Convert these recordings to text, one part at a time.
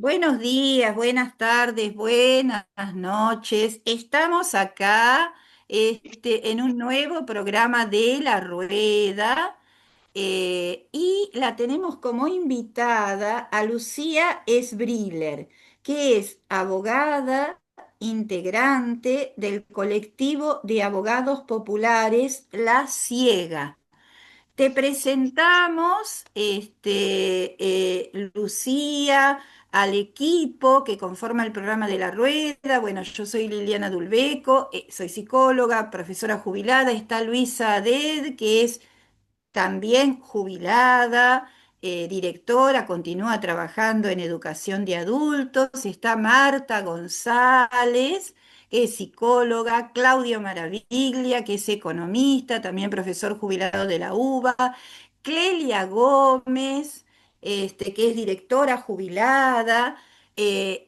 Buenos días, buenas tardes, buenas noches. Estamos acá en un nuevo programa de La Rueda y la tenemos como invitada a Lucía Esbriller, que es abogada integrante del colectivo de abogados populares La Ciega. Te presentamos, Lucía, al equipo que conforma el programa de La Rueda. Bueno, yo soy Liliana Dulbeco, soy psicóloga, profesora jubilada. Está Luisa Aded, que es también jubilada, directora, continúa trabajando en educación de adultos. Está Marta González, que es psicóloga, Claudio Maraviglia, que es economista, también profesor jubilado de la UBA, Clelia Gómez, que es directora jubilada.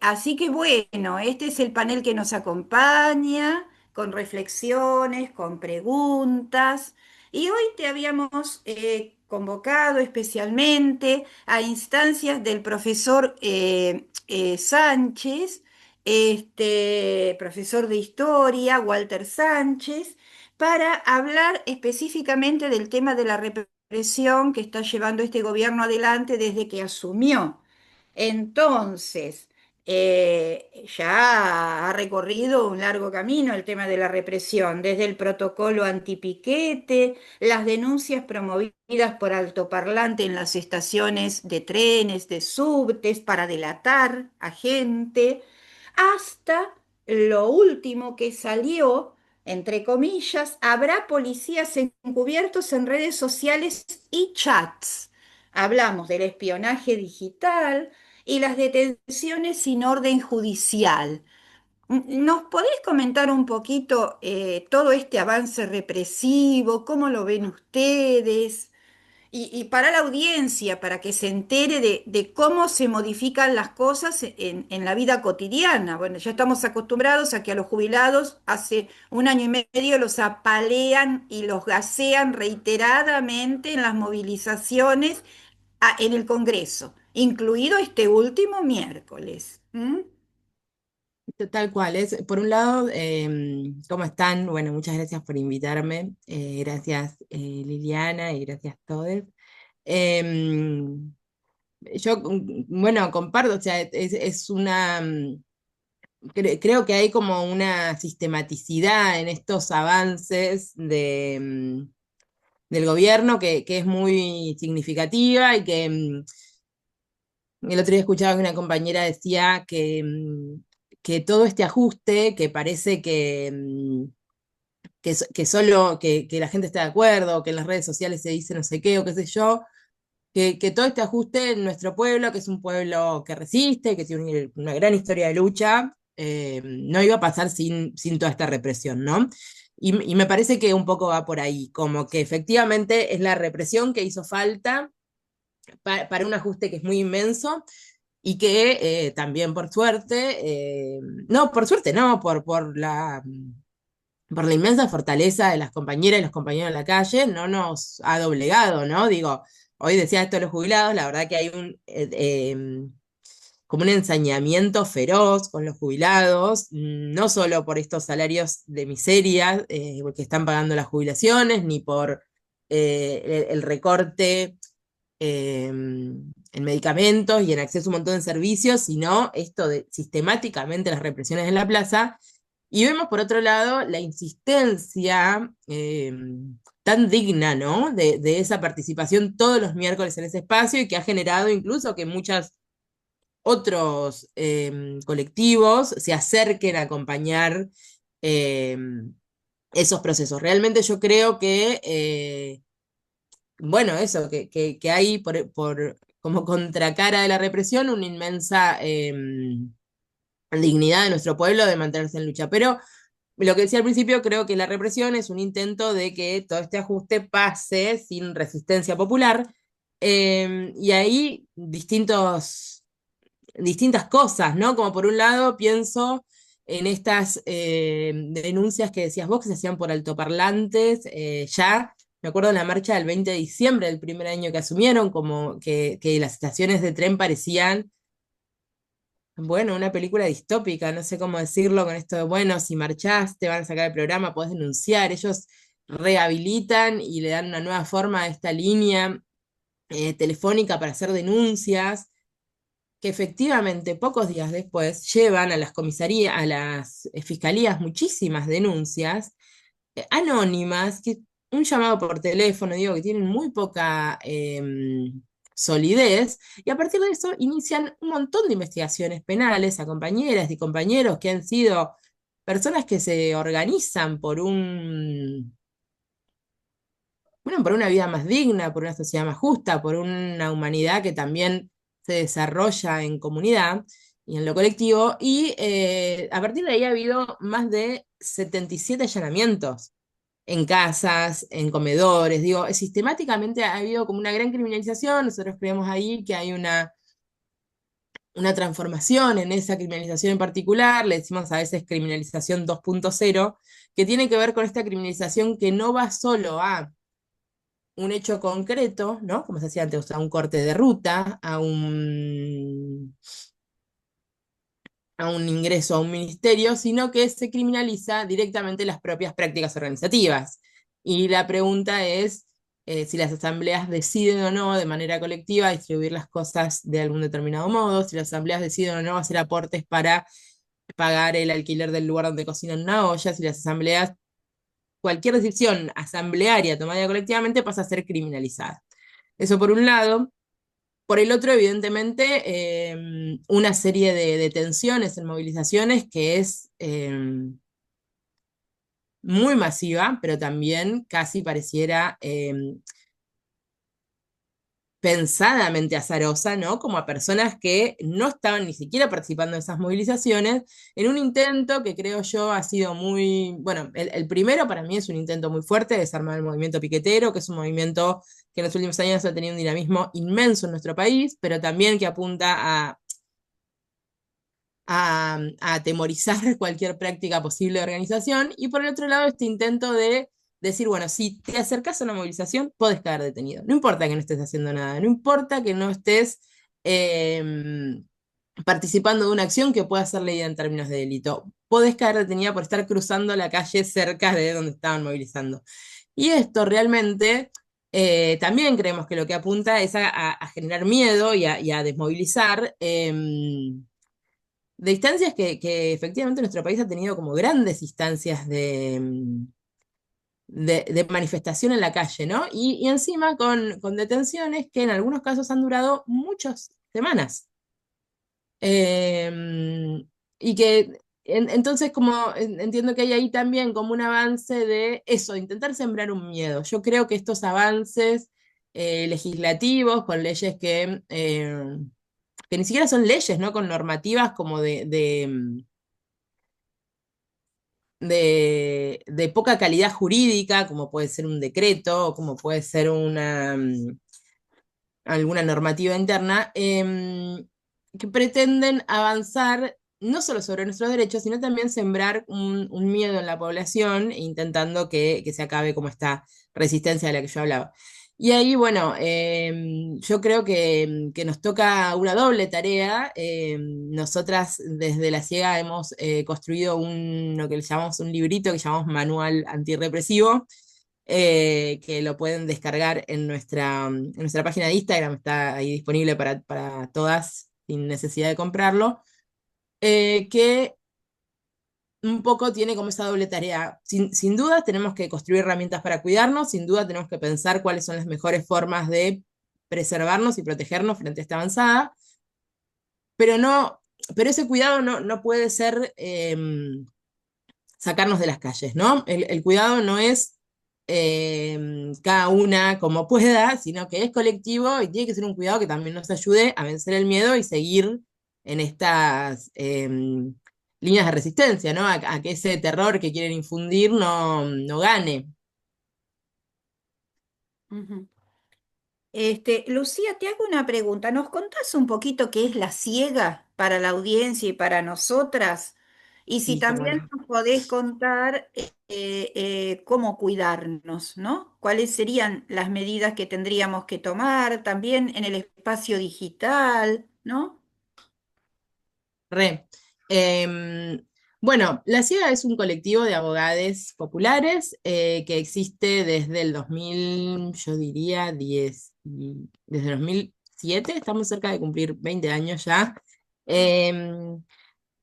Así que bueno, este es el panel que nos acompaña, con reflexiones, con preguntas. Y hoy te habíamos convocado especialmente a instancias del profesor Sánchez, profesor de historia, Walter Sánchez, para hablar específicamente del tema de la represión que está llevando este gobierno adelante desde que asumió. Entonces, ya ha recorrido un largo camino el tema de la represión, desde el protocolo antipiquete, las denuncias promovidas por altoparlante en las estaciones de trenes, de subtes, para delatar a gente, hasta lo último que salió, entre comillas, habrá policías encubiertos en redes sociales y chats. Hablamos del espionaje digital y las detenciones sin orden judicial. ¿Nos podés comentar un poquito todo este avance represivo? ¿Cómo lo ven ustedes? Y para la audiencia, para que se entere de cómo se modifican las cosas en la vida cotidiana. Bueno, ya estamos acostumbrados a que a los jubilados hace un año y medio los apalean y los gasean reiteradamente en las movilizaciones en el Congreso, incluido este último miércoles. ¿Mm? Tal cual, por un lado, ¿cómo están? Bueno, muchas gracias por invitarme, gracias Liliana y gracias todos. Yo, bueno, comparto, o sea, es una, creo que hay como una sistematicidad en estos avances del gobierno que es muy significativa y que el otro día escuchaba que una compañera decía que todo este ajuste, que parece que solo que la gente está de acuerdo, que en las redes sociales se dice no sé qué o qué sé yo, que todo este ajuste en nuestro pueblo, que es un pueblo que resiste, que tiene una gran historia de lucha, no iba a pasar sin toda esta represión, ¿no? Y me parece que un poco va por ahí, como que efectivamente es la represión que hizo falta para un ajuste que es muy inmenso y que también por suerte, no, por suerte no, por la inmensa fortaleza de las compañeras y los compañeros en la calle, no nos ha doblegado, ¿no? Digo, hoy decía esto de los jubilados, la verdad que hay como un ensañamiento feroz con los jubilados, no solo por estos salarios de miseria que están pagando las jubilaciones, ni por el recorte en medicamentos y en acceso a un montón de servicios, sino esto de sistemáticamente las represiones en la plaza. Y vemos por otro lado la insistencia tan digna, ¿no? De esa participación todos los miércoles en ese espacio y que ha generado incluso que muchos otros colectivos se acerquen a acompañar eh, esos procesos. Realmente yo creo que bueno, eso, que hay como contracara de la represión una inmensa dignidad de nuestro pueblo de mantenerse en lucha. Pero lo que decía al principio, creo que la represión es un intento de que todo este ajuste pase sin resistencia popular. Y ahí distintas cosas, ¿no? Como por un lado pienso en estas denuncias que decías vos que se hacían por altoparlantes, ya, me acuerdo en la marcha del 20 de diciembre, del primer año que asumieron, como que las estaciones de tren parecían bueno, una película distópica, no sé cómo decirlo con esto de, bueno, si marchás, te van a sacar el programa, podés denunciar. Ellos rehabilitan y le dan una nueva forma a esta línea telefónica para hacer denuncias, que efectivamente pocos días después llevan a las comisarías, a las fiscalías muchísimas denuncias anónimas, que un llamado por teléfono, digo, que tienen muy poca solidez, y a partir de eso inician un montón de investigaciones penales a compañeras y compañeros que han sido personas que se organizan por bueno, por una vida más digna, por una sociedad más justa, por una humanidad que también se desarrolla en comunidad y en lo colectivo, y a partir de ahí ha habido más de 77 allanamientos en casas, en comedores, digo, sistemáticamente ha habido como una gran criminalización. Nosotros creemos ahí que hay una transformación en esa criminalización en particular, le decimos a veces criminalización 2.0, que tiene que ver con esta criminalización que no va solo a un hecho concreto, ¿no? Como se hacía antes, a un corte de ruta, a un ingreso a un ministerio, sino que se criminaliza directamente las propias prácticas organizativas. Y la pregunta es si las asambleas deciden o no de manera colectiva distribuir las cosas de algún determinado modo, si las asambleas deciden o no hacer aportes para pagar el alquiler del lugar donde cocinan una olla, si las asambleas, cualquier decisión asamblearia tomada colectivamente pasa a ser criminalizada. Eso por un lado. Por el otro, evidentemente, una serie de detenciones en movilizaciones que es muy masiva, pero también casi pareciera pensadamente azarosa, ¿no? Como a personas que no estaban ni siquiera participando en esas movilizaciones, en un intento que creo yo ha sido muy, bueno, el primero para mí es un intento muy fuerte de desarmar el movimiento piquetero, que es un movimiento que en los últimos años ha tenido un dinamismo inmenso en nuestro país, pero también que apunta a atemorizar cualquier práctica posible de organización, y por el otro lado este intento de decir, bueno, si te acercas a una movilización, podés quedar detenido. No importa que no estés haciendo nada, no importa que no estés participando de una acción que pueda ser leída en términos de delito. Podés caer detenida por estar cruzando la calle cerca de donde estaban movilizando. Y esto realmente también creemos que lo que apunta es a generar miedo y a desmovilizar. De instancias que efectivamente nuestro país ha tenido como grandes instancias de manifestación en la calle, ¿no? Y encima con detenciones que en algunos casos han durado muchas semanas. Y que entonces como entiendo que hay ahí también como un avance de eso, de intentar sembrar un miedo. Yo creo que estos avances legislativos con leyes que ni siquiera son leyes, ¿no? Con normativas como de poca calidad jurídica, como puede ser un decreto, o como puede ser alguna normativa interna, que pretenden avanzar no solo sobre nuestros derechos, sino también sembrar un miedo en la población, intentando que se acabe como esta resistencia de la que yo hablaba. Y ahí, bueno, yo creo que nos toca una doble tarea. Nosotras desde La Ciega hemos construido lo que le llamamos un librito que llamamos Manual Antirrepresivo, que lo pueden descargar en nuestra página de Instagram, está ahí disponible para todas sin necesidad de comprarlo, que un poco tiene como esa doble tarea. Sin duda tenemos que construir herramientas para cuidarnos, sin duda tenemos que pensar cuáles son las mejores formas de preservarnos y protegernos frente a esta avanzada, pero no, pero ese cuidado no puede ser sacarnos de las calles, ¿no? El cuidado no es cada una como pueda, sino que es colectivo y tiene que ser un cuidado que también nos ayude a vencer el miedo y seguir en estas líneas de resistencia, ¿no? A que ese terror que quieren infundir no gane. Ujú. Lucía, te hago una pregunta. ¿Nos contás un poquito qué es la ciega para la audiencia y para nosotras? Y si Sí, cómo también no. nos podés contar cómo cuidarnos, ¿no? ¿Cuáles serían las medidas que tendríamos que tomar también en el espacio digital, ¿no? Re. Em, bueno, La Ciega es un colectivo de abogados populares que existe desde el 2000, yo diría 10, desde el 2007, estamos cerca de cumplir 20 años ya, em,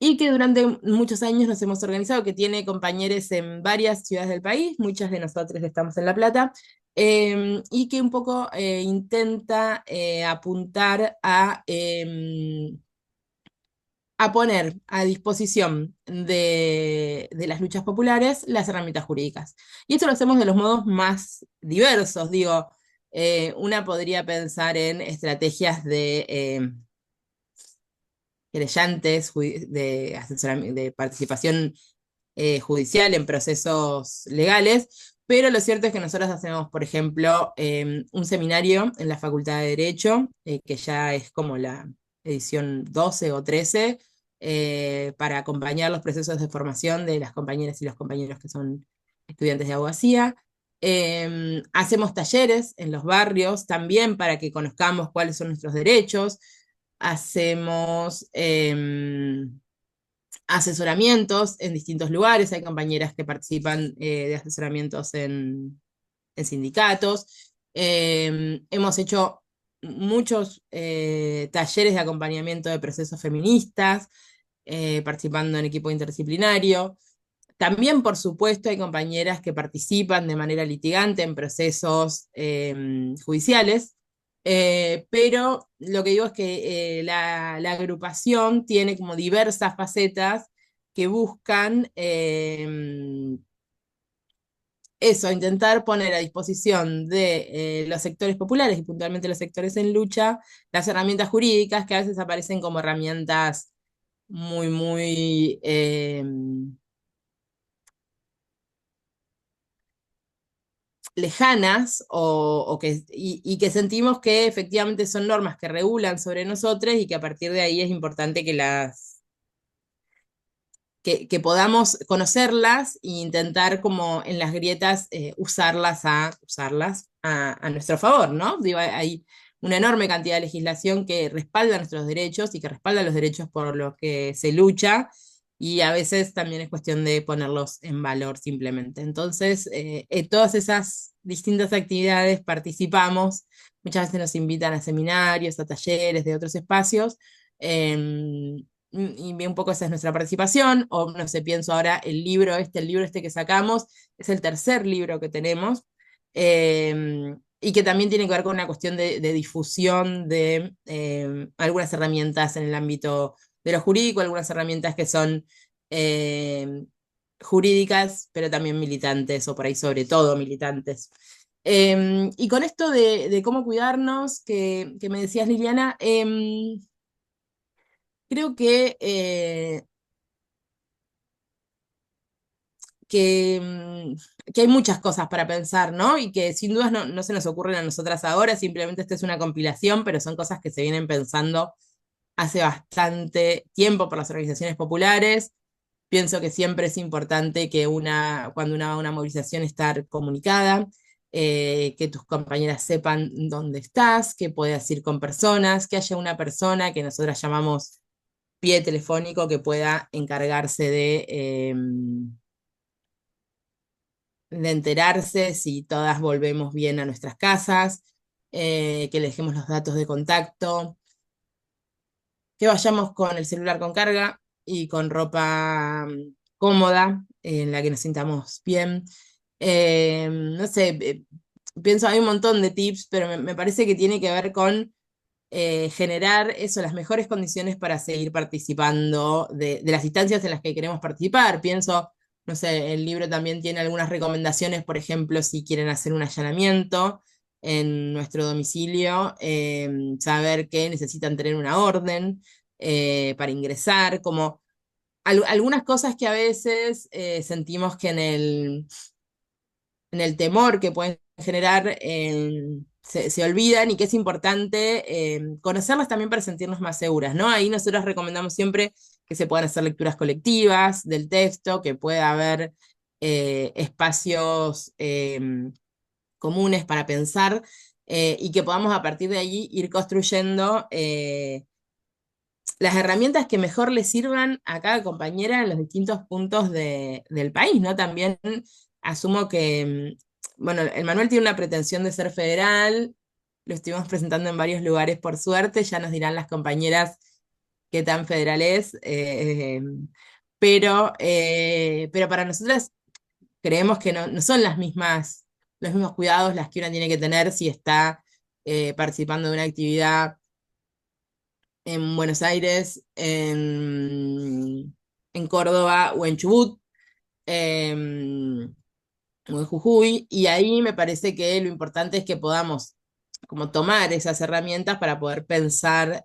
y que durante muchos años nos hemos organizado, que tiene compañeros en varias ciudades del país, muchas de nosotros estamos en La Plata, y que un poco intenta apuntar a poner a disposición de las luchas populares las herramientas jurídicas. Y esto lo hacemos de los modos más diversos. Digo, una podría pensar en estrategias de querellantes, de participación judicial en procesos legales, pero lo cierto es que nosotros hacemos, por ejemplo, un seminario en la Facultad de Derecho, que ya es como la edición 12 o 13, para acompañar los procesos de formación de las compañeras y los compañeros que son estudiantes de abogacía. Hacemos talleres en los barrios también para que conozcamos cuáles son nuestros derechos. Hacemos asesoramientos en distintos lugares, hay compañeras que participan de asesoramientos en sindicatos. Hemos hecho muchos talleres de acompañamiento de procesos feministas, participando en equipo interdisciplinario. También, por supuesto, hay compañeras que participan de manera litigante en procesos judiciales, pero lo que digo es que la agrupación tiene como diversas facetas que buscan eso, intentar poner a disposición de los sectores populares y puntualmente los sectores en lucha las herramientas jurídicas que a veces aparecen como herramientas muy, muy lejanas y que sentimos que efectivamente son normas que regulan sobre nosotros y que a partir de ahí es importante que podamos conocerlas e intentar como en las grietas usarlas a nuestro favor, ¿no? Digo, hay una enorme cantidad de legislación que respalda nuestros derechos y que respalda los derechos por los que se lucha, y a veces también es cuestión de ponerlos en valor simplemente. Entonces, en todas esas distintas actividades participamos, muchas veces nos invitan a seminarios, a talleres de otros espacios. Y un poco esa es nuestra participación, o no sé, pienso ahora el libro este que sacamos, es el tercer libro que tenemos, y que también tiene que ver con una cuestión de difusión de algunas herramientas en el ámbito de lo jurídico, algunas herramientas que son eh, jurídicas, pero también militantes, o por ahí sobre todo militantes. Y con esto de cómo cuidarnos, que me decías, Liliana, creo que, que hay muchas cosas para pensar, ¿no? Y que sin dudas no se nos ocurren a nosotras ahora, simplemente esta es una compilación, pero son cosas que se vienen pensando hace bastante tiempo por las organizaciones populares. Pienso que siempre es importante que cuando una va a una movilización, estar comunicada, que tus compañeras sepan dónde estás, que puedas ir con personas, que haya una persona que nosotras llamamos pie telefónico que pueda encargarse de enterarse si todas volvemos bien a nuestras casas, que le dejemos los datos de contacto, que vayamos con el celular con carga y con ropa cómoda, en la que nos sintamos bien. No sé, pienso, hay un montón de tips, pero me parece que tiene que ver con generar eso, las mejores condiciones para seguir participando de las instancias en las que queremos participar. Pienso, no sé, el libro también tiene algunas recomendaciones, por ejemplo, si quieren hacer un allanamiento en nuestro domicilio, saber que necesitan tener una orden para ingresar, como algunas cosas que a veces sentimos que en el temor que pueden generar, se olvidan, y que es importante conocerlas también para sentirnos más seguras, ¿no? Ahí nosotros recomendamos siempre que se puedan hacer lecturas colectivas del texto, que pueda haber espacios comunes para pensar, y que podamos a partir de allí ir construyendo las herramientas que mejor le sirvan a cada compañera en los distintos puntos del país, ¿no? También asumo que, bueno, el manual tiene una pretensión de ser federal, lo estuvimos presentando en varios lugares por suerte, ya nos dirán las compañeras qué tan federal es, pero para nosotras creemos que no son los mismos cuidados las que una tiene que tener si está participando de una actividad en Buenos Aires, en Córdoba o en Chubut, o en Jujuy, y ahí me parece que lo importante es que podamos como tomar esas herramientas para poder pensar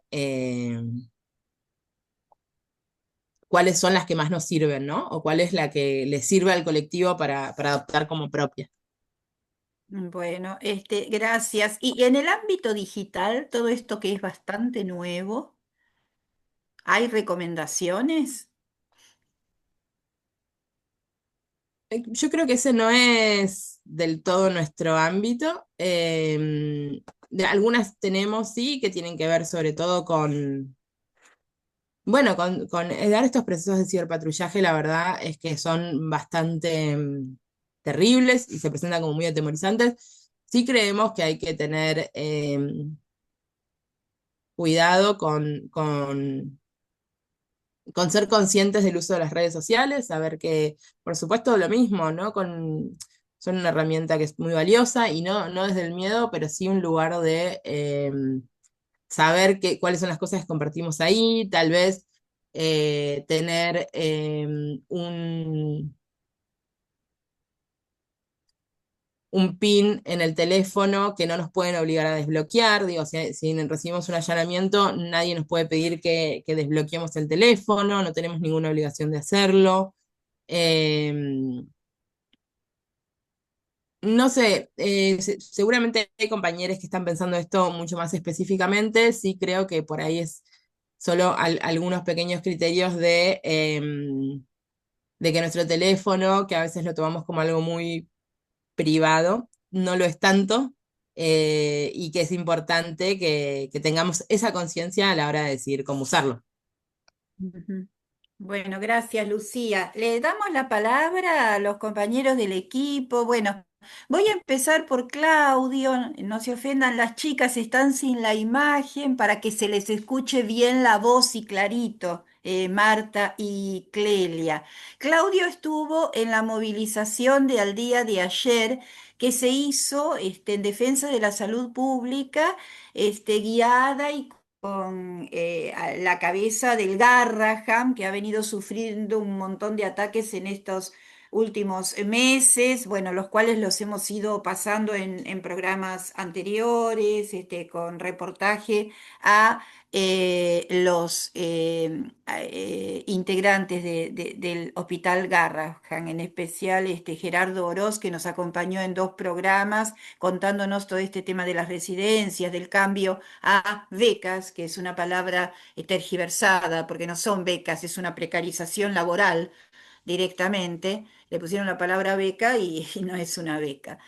cuáles son las que más nos sirven, ¿no? O cuál es la que le sirve al colectivo para adoptar como propia. Bueno, gracias. Y en el ámbito digital, todo esto que es bastante nuevo, ¿hay recomendaciones? Yo creo que ese no es del todo nuestro ámbito. Algunas tenemos, sí, que tienen que ver sobre todo con, bueno, con dar estos procesos de ciberpatrullaje, la verdad es que son bastante terribles y se presentan como muy atemorizantes. Sí creemos que hay que tener cuidado con ser conscientes del uso de las redes sociales, saber que, por supuesto, lo mismo, ¿no? Son una herramienta que es muy valiosa y no desde el miedo, pero sí un lugar de saber cuáles son las cosas que compartimos ahí, tal vez tener un PIN en el teléfono que no nos pueden obligar a desbloquear. Digo, si recibimos un allanamiento, nadie nos puede pedir que desbloqueemos el teléfono, no tenemos ninguna obligación de hacerlo. Eh, no sé, seguramente hay compañeros que están pensando esto mucho más específicamente. Sí creo que por ahí es solo algunos pequeños criterios de que nuestro teléfono, que a veces lo tomamos como algo muy privado, no lo es tanto, y que es importante que tengamos esa conciencia a la hora de decidir cómo usarlo. Ujú. Bueno, gracias, Lucía. Le damos la palabra a los compañeros del equipo. Bueno, voy a empezar por Claudio. No se ofendan, las chicas están sin la imagen para que se les escuche bien la voz y clarito, Marta y Clelia. Claudio estuvo en la movilización de al día de ayer que se hizo en defensa de la salud pública, guiada y con a la cabeza del Garraham, que ha venido sufriendo un montón de ataques en estos últimos meses, bueno, los cuales los hemos ido pasando en programas anteriores, con reportaje a los integrantes del Hospital Garrahan, en especial Gerardo Oroz, que nos acompañó en dos programas contándonos todo este tema de las residencias, del cambio a becas, que es una palabra tergiversada, porque no son becas, es una precarización laboral directamente. Le pusieron la palabra beca y no es una beca.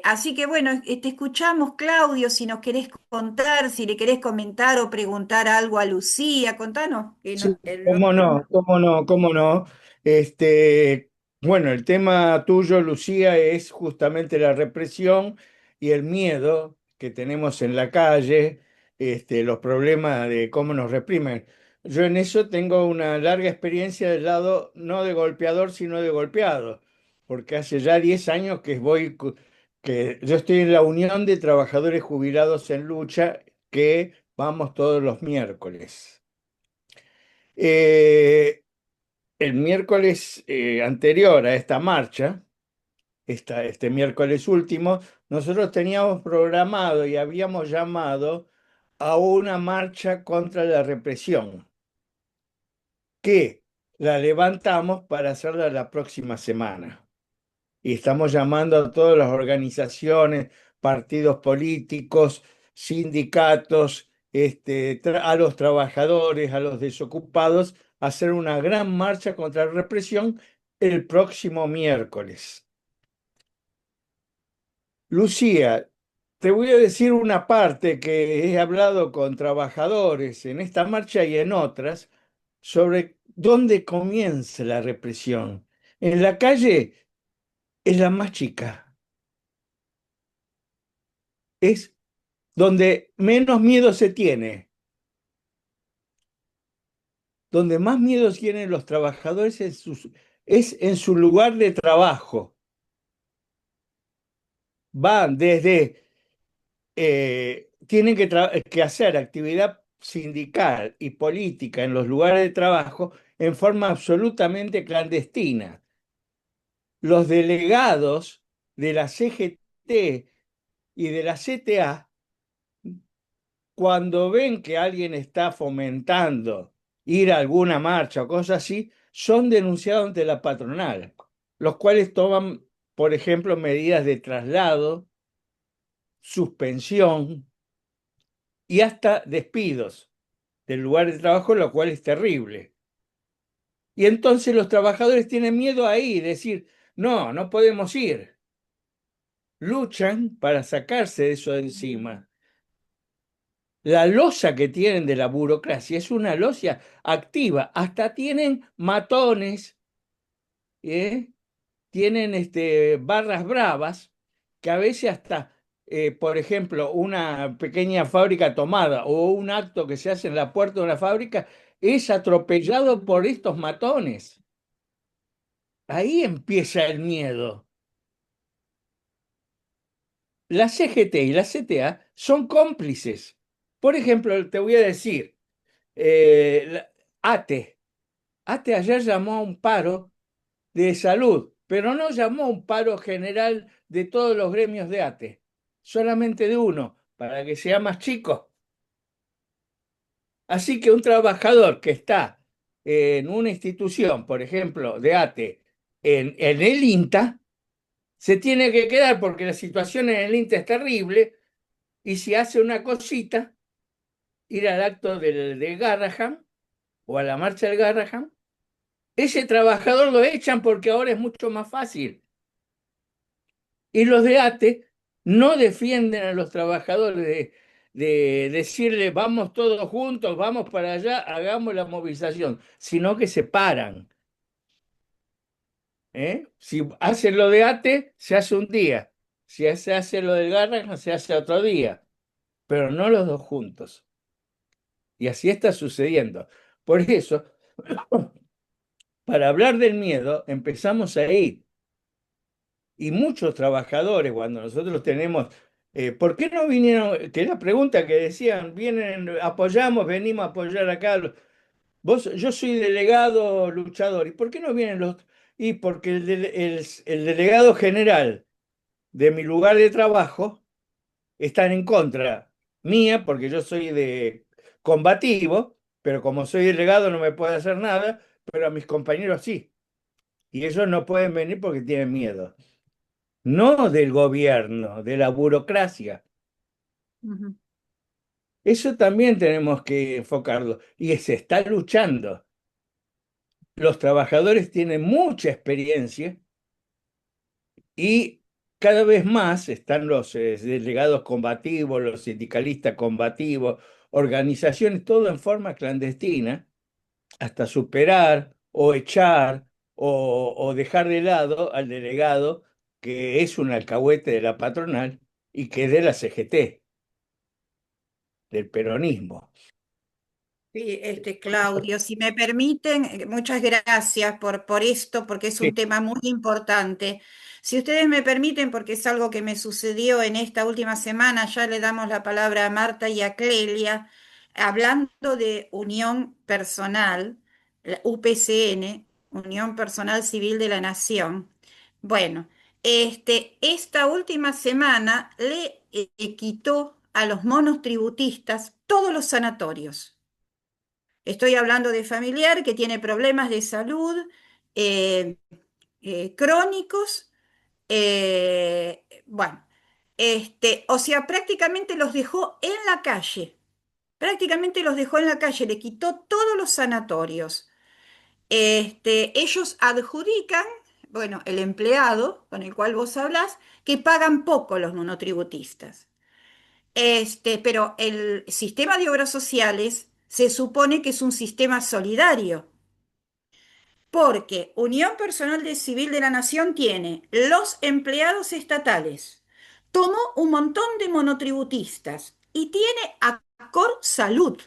Así que bueno, te escuchamos, Claudio, si nos querés contar, si le querés comentar o preguntar algo a Lucía, contanos. Que Sí, no- cómo no, cómo no, cómo no. Este, bueno, el tema tuyo, Lucía, es justamente la represión y el miedo que tenemos en la calle, los problemas de cómo nos reprimen. Yo en eso tengo una larga experiencia del lado no de golpeador, sino de golpeado, porque hace ya 10 años que yo estoy en la Unión de Trabajadores Jubilados en Lucha, que vamos todos los miércoles. Eh, el miércoles anterior a esta marcha, este miércoles último, nosotros teníamos programado y habíamos llamado a una marcha contra la represión, que la levantamos para hacerla la próxima semana. Y estamos llamando a todas las organizaciones, partidos políticos, sindicatos, a los trabajadores, a los desocupados, a hacer una gran marcha contra la represión el próximo miércoles. Lucía, te voy a decir una parte que he hablado con trabajadores en esta marcha y en otras sobre dónde comienza la represión. En la calle es la más chica, es donde menos miedo se tiene, donde más miedo tienen los trabajadores es en su lugar de trabajo. Van desde, tienen que hacer actividad sindical y política en los lugares de trabajo en forma absolutamente clandestina. Los delegados de la CGT y de la CTA, cuando ven que alguien está fomentando ir a alguna marcha o cosas así, son denunciados ante la patronal, los cuales toman, por ejemplo, medidas de traslado, suspensión y hasta despidos del lugar de trabajo, lo cual es terrible. Y entonces los trabajadores tienen miedo ahí, decir, no, no podemos ir. Luchan para sacarse eso de encima. La losa que tienen de la burocracia es una losa activa, hasta tienen matones, ¿eh? Tienen barras bravas, que a veces hasta, por ejemplo, una pequeña fábrica tomada o un acto que se hace en la puerta de una fábrica es atropellado por estos matones. Ahí empieza el miedo. La CGT y la CTA son cómplices. Por ejemplo, te voy a decir, ATE. ATE ayer llamó a un paro de salud, pero no llamó a un paro general de todos los gremios de ATE, solamente de uno, para que sea más chico. Así que un trabajador que está en una institución, por ejemplo, de ATE, en el INTA, se tiene que quedar porque la situación en el INTA es terrible y si hace una cosita, ir al acto de Garrahan o a la marcha del Garrahan, ese trabajador lo echan porque ahora es mucho más fácil. Y los de ATE no defienden a los trabajadores de decirle vamos todos juntos, vamos para allá, hagamos la movilización, sino que se paran. ¿Eh? Si hacen lo de ATE, se hace un día. Si se hace lo del Garrahan, se hace otro día. Pero no los dos juntos. Y así está sucediendo. Por eso, para hablar del miedo, empezamos ahí. Y muchos trabajadores, cuando nosotros tenemos, ¿por qué no vinieron? Que es la pregunta que decían, vienen, apoyamos, venimos a apoyar acá. Yo soy delegado luchador, ¿y por qué no vienen los? Y porque el delegado general de mi lugar de trabajo están en contra mía, porque yo soy de combativo, pero como soy delegado no me puede hacer nada, pero a mis compañeros sí. Y ellos no pueden venir porque tienen miedo. No del gobierno, de la burocracia. Ujú. Eso también tenemos que enfocarlo. Y se está luchando. Los trabajadores tienen mucha experiencia y cada vez más están los delegados combativos, los sindicalistas combativos, organizaciones, todo en forma clandestina, hasta superar o echar o dejar de lado al delegado que es un alcahuete de la patronal y que es de la CGT, del peronismo. Sí, Claudio, si me permiten, muchas gracias por esto, porque es Sí, un tema muy importante. Si ustedes me permiten, porque es algo que me sucedió en esta última semana, ya le damos la palabra a Marta y a Clelia, hablando de unión personal, la UPCN, Unión Personal Civil de la Nación. Bueno, esta última semana le quitó a los monotributistas todos los sanatorios. Estoy hablando de familiar que tiene problemas de salud eh, crónicos. Bueno, o sea, prácticamente los dejó en la calle. Prácticamente los dejó en la calle, le quitó todos los sanatorios. Ellos adjudican, bueno, el empleado con el cual vos hablás, que pagan poco los monotributistas. Pero el sistema de obras sociales se supone que es un sistema solidario, porque Unión Personal de Civil de la Nación tiene los empleados estatales, tomó un montón de monotributistas y tiene Acor Salud.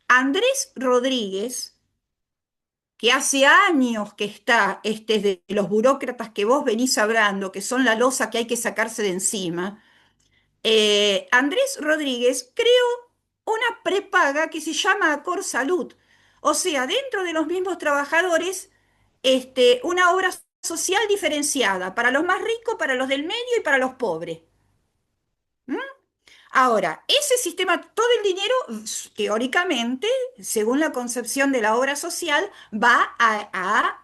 Andrés Rodríguez, que hace años que está de los burócratas que vos venís hablando, que son la losa que hay que sacarse de encima, Andrés Rodríguez creó una prepaga que se llama Acor Salud. O sea, dentro de los mismos trabajadores, una obra social diferenciada para los más ricos, para los del medio y para los pobres. ¿Mm? Ahora, ese sistema, todo el dinero, teóricamente, según la concepción de la obra social, va a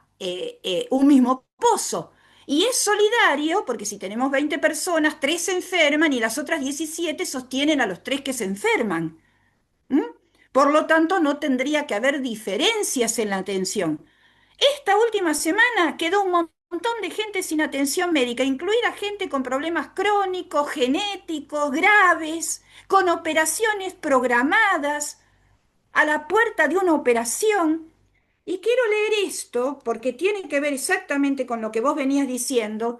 un mismo pozo. Y es solidario porque si tenemos 20 personas, 3 se enferman y las otras 17 sostienen a los 3 que se enferman. ¿Mm? Por lo tanto, no tendría que haber diferencias en la atención. Esta última semana quedó un montón de gente sin atención médica, incluida gente con problemas crónicos, genéticos, graves, con operaciones programadas, a la puerta de una operación. Y quiero leer esto porque tiene que ver exactamente con lo que vos venías diciendo.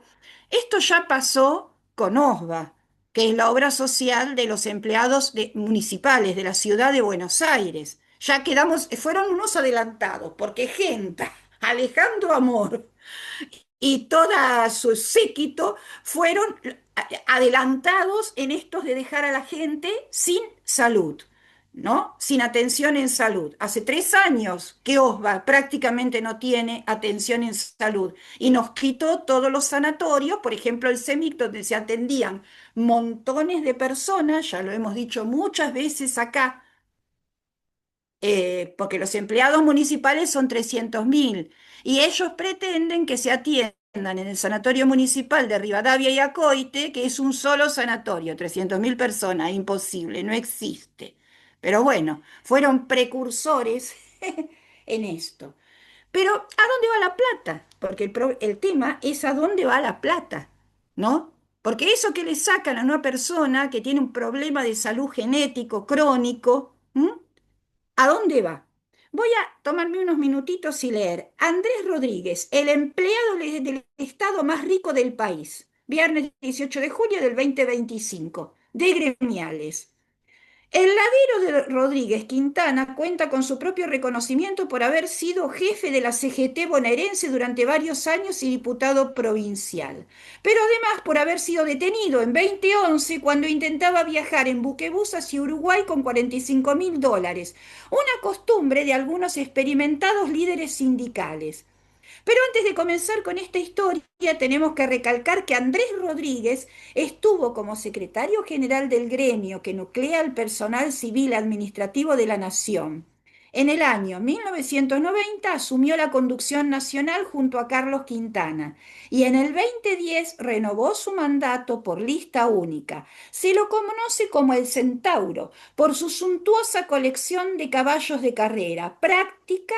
Esto ya pasó con OSBA, que es la obra social de los empleados municipales de la ciudad de Buenos Aires. Ya quedamos, fueron unos adelantados, porque Genta, Alejandro Amor y toda su séquito fueron adelantados en estos de dejar a la gente sin salud, ¿no? Sin atención en salud. Hace 3 años que OSBA prácticamente no tiene atención en salud y nos quitó todos los sanatorios, por ejemplo el CEMIC, donde se atendían montones de personas, ya lo hemos dicho muchas veces acá, porque los empleados municipales son 300.000 y ellos pretenden que se atiendan en el sanatorio municipal de Rivadavia y Acoite, que es un solo sanatorio, 300.000 personas, imposible, no existe. Pero bueno, fueron precursores en esto. Pero ¿a dónde va la plata? Porque el tema es a dónde va la plata, ¿no? Porque eso que le sacan a una persona que tiene un problema de salud genético crónico, ¿m? ¿A dónde va? Voy a tomarme unos minutitos y leer. Andrés Rodríguez, el empleado del estado más rico del país. Viernes 18 de julio del 2025. De gremiales. El ladero de Rodríguez Quintana cuenta con su propio reconocimiento por haber sido jefe de la CGT bonaerense durante varios años y diputado provincial, pero además por haber sido detenido en 2011 cuando intentaba viajar en buquebús hacia Uruguay con $45.000, una costumbre de algunos experimentados líderes sindicales. Pero antes de comenzar con esta historia, tenemos que recalcar que Andrés Rodríguez estuvo como secretario general del gremio que nuclea el personal civil administrativo de la Nación. En el año 1990 asumió la conducción nacional junto a Carlos Quintana y en el 2010 renovó su mandato por lista única. Se lo conoce como el Centauro por su suntuosa colección de caballos de carrera, práctica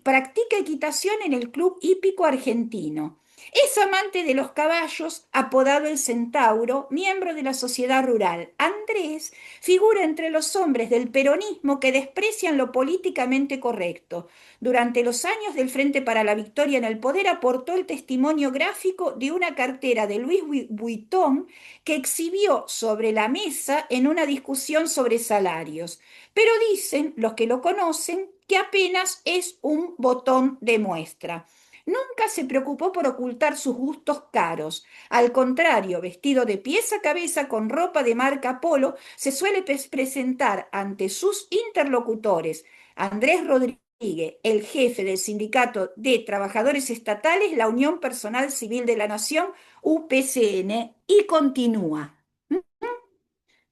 practica equitación en el Club Hípico Argentino. Es amante de los caballos, apodado el Centauro, miembro de la sociedad rural. Andrés figura entre los hombres del peronismo que desprecian lo políticamente correcto. Durante los años del Frente para la Victoria en el poder aportó el testimonio gráfico de una cartera de Louis Vuitton que exhibió sobre la mesa en una discusión sobre salarios. Pero dicen los que lo conocen que apenas es un botón de muestra. Nunca se preocupó por ocultar sus gustos caros. Al contrario, vestido de pies a cabeza con ropa de marca Polo, se suele presentar ante sus interlocutores. Andrés Rodríguez, el jefe del Sindicato de Trabajadores Estatales, la Unión Personal Civil de la Nación, UPCN, y continúa.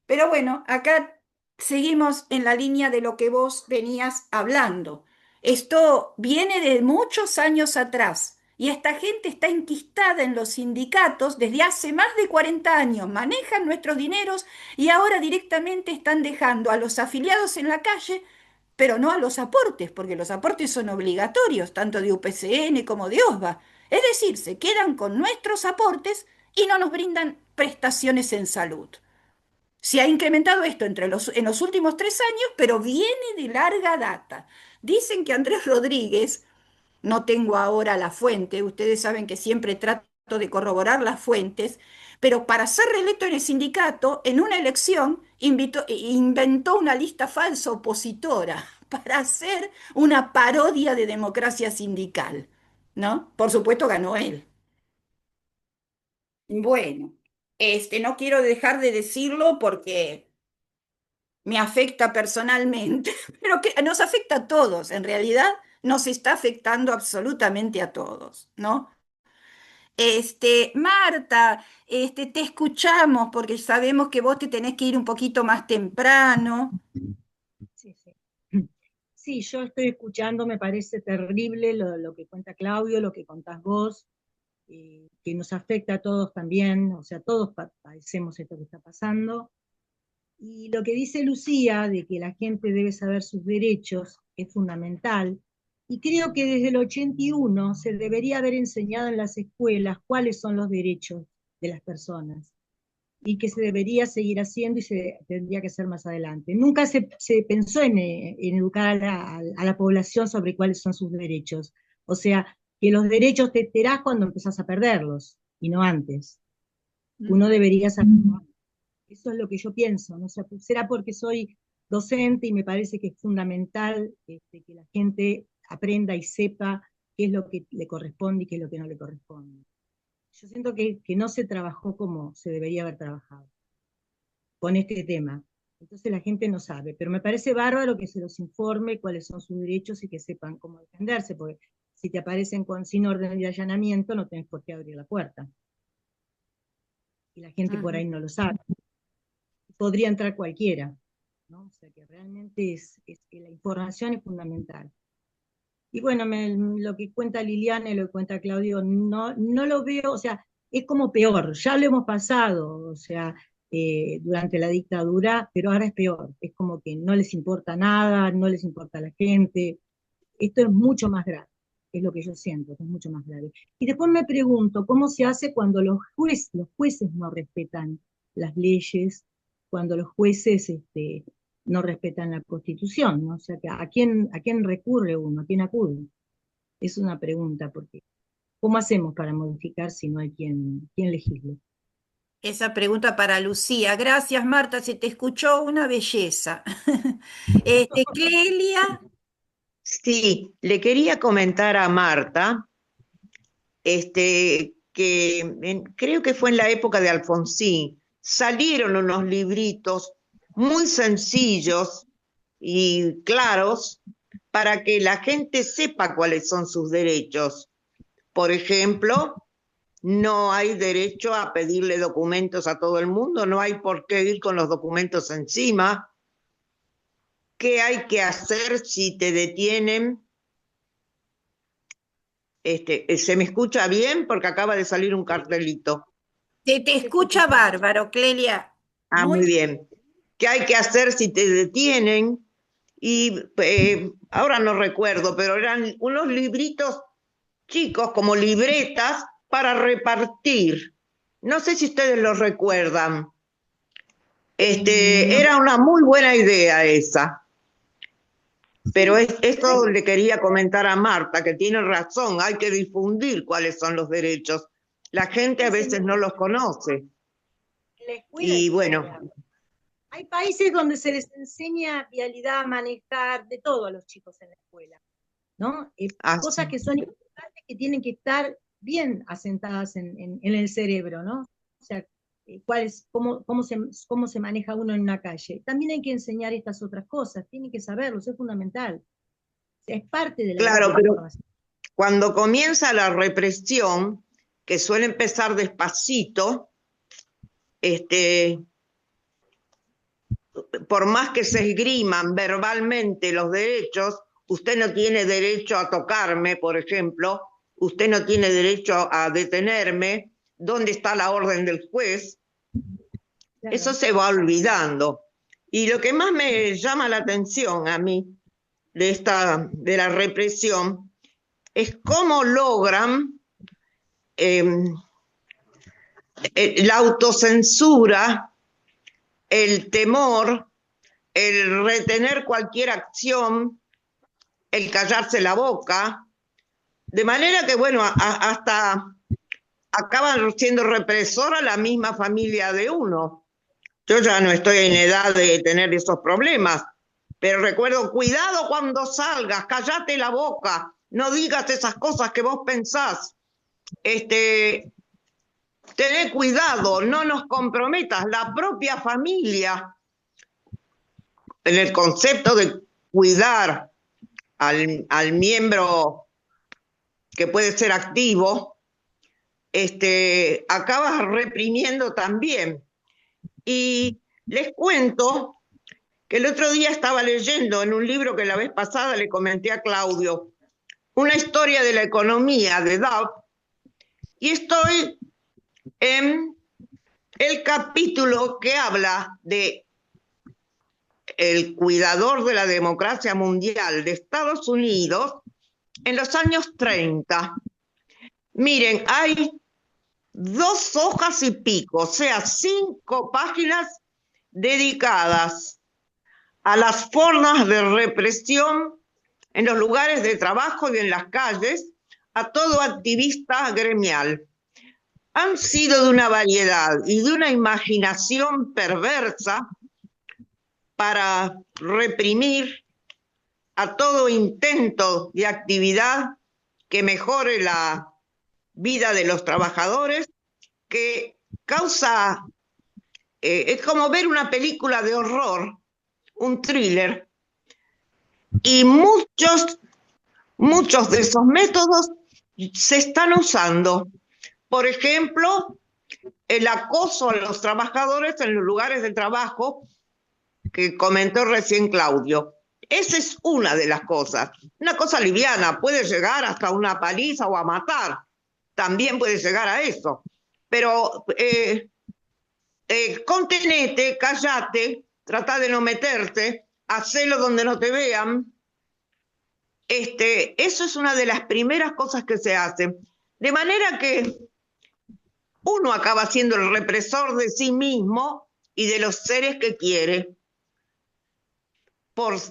Pero bueno, acá seguimos en la línea de lo que vos venías hablando. Esto viene de muchos años atrás y esta gente está enquistada en los sindicatos desde hace más de 40 años, manejan nuestros dineros y ahora directamente están dejando a los afiliados en la calle, pero no a los aportes, porque los aportes son obligatorios, tanto de UPCN como de OSBA. Es decir, se quedan con nuestros aportes y no nos brindan prestaciones en salud. Se ha incrementado esto en los últimos 3 años, pero viene de larga data. Dicen que Andrés Rodríguez, no tengo ahora la fuente, ustedes saben que siempre trato de corroborar las fuentes, pero para ser reelecto en el sindicato, en una elección inventó una lista falsa opositora para hacer una parodia de democracia sindical, ¿no? Por supuesto ganó él. Bueno, no quiero dejar de decirlo porque me afecta personalmente, pero que nos afecta a todos, en realidad nos está afectando absolutamente a todos, ¿no? Marta, te escuchamos porque sabemos que vos te tenés que ir un poquito más temprano. Sí, sí. Sí, yo estoy escuchando, me parece terrible lo que cuenta Claudio, lo que contás vos, que nos afecta a todos también, o sea, todos padecemos esto que está pasando. Y lo que dice Lucía, de que la gente debe saber sus derechos, es fundamental. Y creo que desde el 81 se debería haber enseñado en las escuelas cuáles son los derechos de las personas y que se debería seguir haciendo y se tendría que hacer más adelante. Nunca se pensó en educar a la población sobre cuáles son sus derechos. O sea, que los derechos te enterás cuando empezás a perderlos y no antes. Uno debería saber. Eso es lo que yo pienso, ¿no? O sea, será porque soy docente y me parece que es fundamental que la gente aprenda y sepa qué es lo que le corresponde y qué es lo que no le corresponde. Yo siento que no se trabajó como se debería haber trabajado con este tema. Entonces la gente no sabe, pero me parece bárbaro que se los informe cuáles son sus derechos y que sepan cómo defenderse, porque si te aparecen sin orden de allanamiento no tenés por qué abrir la puerta. Y la gente por ahí no lo sabe. Podría entrar cualquiera, ¿no? O sea que realmente que la información es fundamental. Y bueno, lo que cuenta Liliana y lo que cuenta Claudio, no lo veo, o sea, es como peor, ya lo hemos pasado, o sea, durante la dictadura, pero ahora es peor, es como que no les importa nada, no les importa a la gente, esto es mucho más grave, es lo que yo siento, que es mucho más grave. Y después me pregunto, ¿cómo se hace cuando los jueces no respetan las leyes, cuando los jueces no respetan la Constitución, ¿no? O sea, ¿a quién recurre uno? ¿A quién acude? Es una pregunta, porque ¿cómo hacemos para modificar si no hay quien legisle? Esa pregunta para Lucía. Gracias, Marta, se te escuchó una belleza. Clelia, Sí, le quería comentar a Marta, que creo que fue en la época de Alfonsín, salieron unos libritos muy sencillos y claros para que la gente sepa cuáles son sus derechos. Por ejemplo, no hay derecho a pedirle documentos a todo el mundo, no hay por qué ir con los documentos encima. ¿Qué hay que hacer si te detienen? ¿Se me escucha bien? Porque acaba de salir un cartelito. te escucha bárbaro, Clelia. Ah, muy bien. ¿Qué hay que hacer si te detienen? Y ahora no recuerdo, pero eran unos libritos chicos, como libretas, para repartir. No sé si ustedes los recuerdan. No. Era una muy buena idea esa. Pero esto le quería comentar a Marta, que tiene razón, hay que difundir cuáles son los derechos. La gente a veces no los conoce. En la escuela Y bueno, hay países donde se les enseña vialidad, manejar, de todo a los chicos en la escuela, ¿no? Cosas que son importantes, que tienen que estar bien asentadas en el cerebro, ¿no? O sea, cómo se maneja uno en una calle. También hay que enseñar estas otras cosas, tienen que saberlo, es fundamental. O sea, es parte de la claro, pero información. cuando comienza la represión, que suele empezar despacito, por más que se esgriman verbalmente los derechos, usted no tiene derecho a tocarme, por ejemplo, usted no tiene derecho a detenerme, ¿dónde está la orden del juez? Claro. Eso se va olvidando. Y lo que más me llama la atención a mí de la represión es cómo logran la autocensura el temor, el retener cualquier acción, el callarse la boca, de manera que, bueno, hasta acaban siendo represora la misma familia de uno. Yo ya no estoy en edad de tener esos problemas, pero recuerdo, cuidado cuando salgas, cállate la boca, no digas esas cosas que vos pensás. Tené cuidado, no nos comprometas, la propia familia, en el concepto de cuidar al miembro que puede ser activo, acabas reprimiendo también. Y les cuento que el otro día estaba leyendo en un libro que la vez pasada le comenté a Claudio, una historia de la economía de Dow, y estoy en el capítulo que habla de el cuidador de la democracia mundial de Estados Unidos en los años 30. Miren, hay 2 hojas y pico, o sea, 5 páginas dedicadas a las formas de represión en los lugares de trabajo y en las calles a todo activista gremial. Han sido de una variedad y de una imaginación perversa para reprimir a todo intento de actividad que mejore la vida de los trabajadores, que causa, es como ver una película de horror, un thriller, y muchos de esos métodos se están usando. Por ejemplo, el acoso a los trabajadores en los lugares de trabajo que comentó recién Claudio. Esa es una de las cosas. Una cosa liviana, puede llegar hasta una paliza o a matar. También puede llegar a eso. Pero contenete, callate, trata de no meterte, hacelo donde no te vean. Eso es una de las primeras cosas que se hacen. De manera que uno acaba siendo el represor de sí mismo y de los seres que quiere,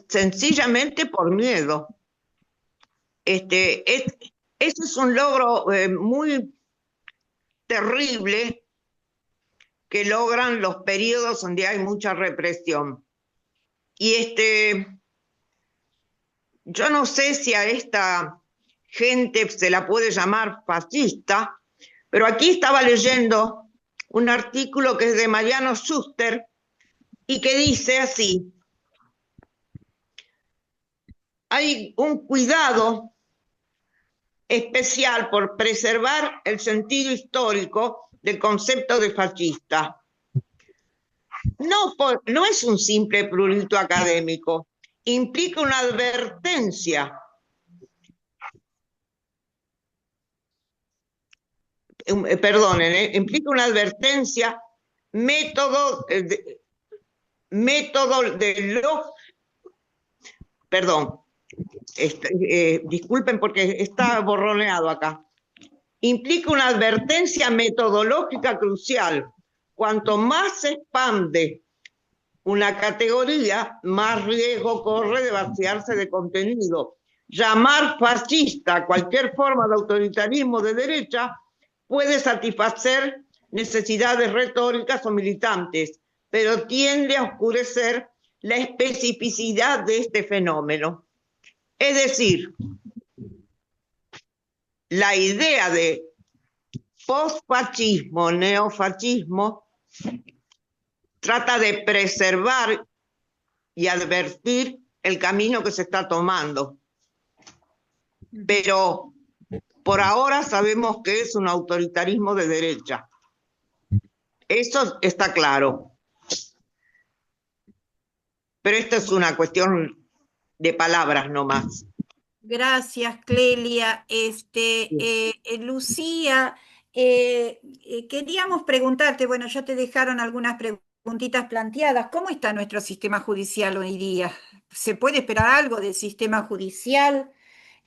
sencillamente por miedo. Ese es un logro muy terrible que logran los periodos donde hay mucha represión. Y yo no sé si a esta gente se la puede llamar fascista, pero aquí estaba leyendo un artículo que es de Mariano Schuster y que dice así: hay un cuidado especial por preservar el sentido histórico del concepto de fascista. No es un simple prurito académico, implica una advertencia. Implica una advertencia, método de lo... Perdón, disculpen porque está borroneado acá. Implica una advertencia metodológica crucial. Cuanto más se expande una categoría, más riesgo corre de vaciarse de contenido. Llamar fascista a cualquier forma de autoritarismo de derecha puede satisfacer necesidades retóricas o militantes, pero tiende a oscurecer la especificidad de este fenómeno. Es decir, la idea de posfascismo, neofascismo, trata de preservar y advertir el camino que se está tomando. Pero por ahora sabemos que es un autoritarismo de derecha. Eso está claro. Pero esto es una cuestión de palabras nomás. Gracias, Clelia. Lucía, queríamos preguntarte, bueno, ya te dejaron algunas preguntitas planteadas. ¿Cómo está nuestro sistema judicial hoy día? ¿Se puede esperar algo del sistema judicial?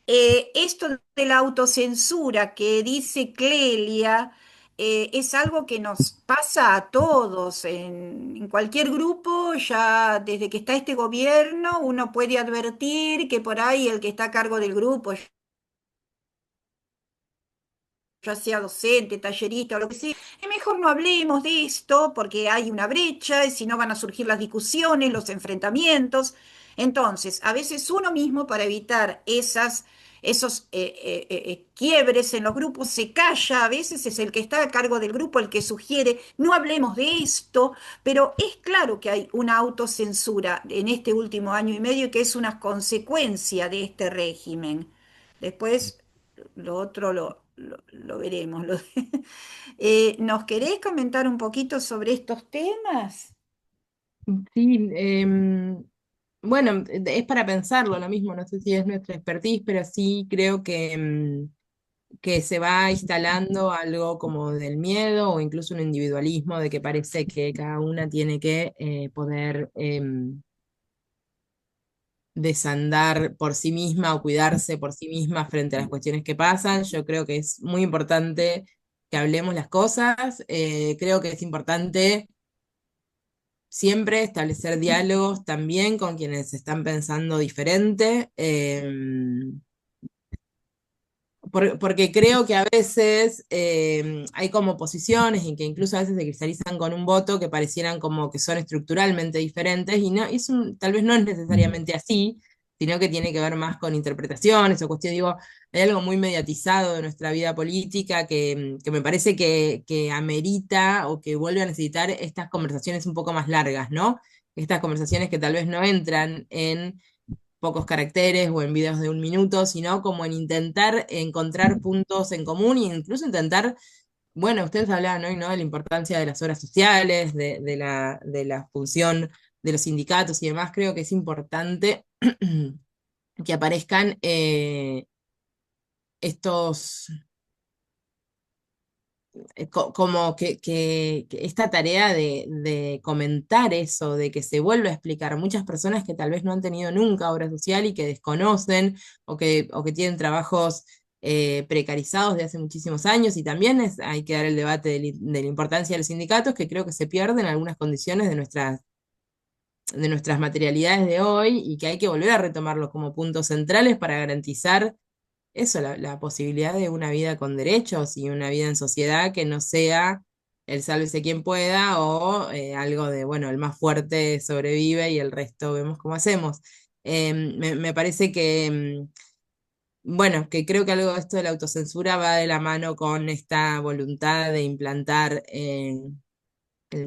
Esto de la autocensura que dice Clelia, es algo que nos pasa a todos. En cualquier grupo, ya desde que está este gobierno, uno puede advertir que por ahí el que está a cargo del grupo, ya sea docente, tallerista o lo que sea, es mejor no hablemos de esto porque hay una brecha y si no van a surgir las discusiones, los enfrentamientos. Entonces, a veces uno mismo, para evitar esos quiebres en los grupos, se calla, a veces es el que está a cargo del grupo el que sugiere, no hablemos de esto, pero es claro que hay una autocensura en este último año y medio que es una consecuencia de este régimen. Después lo otro lo veremos. ¿Nos querés comentar un poquito sobre estos temas? Sí, bueno, es para pensarlo lo mismo, no sé si es nuestra expertise, pero sí creo que se va instalando algo como del miedo o incluso un individualismo de que parece que cada una tiene que poder desandar por sí misma o cuidarse por sí misma frente a las cuestiones que pasan. Yo creo que es muy importante que hablemos las cosas, creo que es importante siempre establecer diálogos también con quienes están pensando diferente. Porque creo que a veces hay como posiciones y que incluso a veces se cristalizan con un voto que parecieran como que son estructuralmente diferentes y no, tal vez no es necesariamente así, sino que tiene que ver más con interpretaciones o cuestiones. Digo, hay algo muy mediatizado de nuestra vida política que me parece que amerita o que vuelve a necesitar estas conversaciones un poco más largas, ¿no? Estas conversaciones que tal vez no entran en pocos caracteres o en videos de un minuto, sino como en intentar encontrar puntos en común e incluso intentar, bueno, ustedes hablaban hoy, ¿no? De la importancia de las obras sociales, de la función de los sindicatos y demás. Creo que es importante que aparezcan estos como que esta tarea de comentar eso, de que se vuelva a explicar a muchas personas que tal vez no han tenido nunca obra social y que desconocen o que tienen trabajos precarizados de hace muchísimos años, y también hay que dar el debate de la importancia de los sindicatos, que creo que se pierden algunas condiciones de nuestras materialidades de hoy y que hay que volver a retomarlos como puntos centrales para garantizar eso, la posibilidad de una vida con derechos y una vida en sociedad que no sea el sálvese quien pueda o algo de, bueno, el más fuerte sobrevive y el resto vemos cómo hacemos. Me parece que, bueno, que creo que algo de esto de la autocensura va de la mano con esta voluntad de implantar el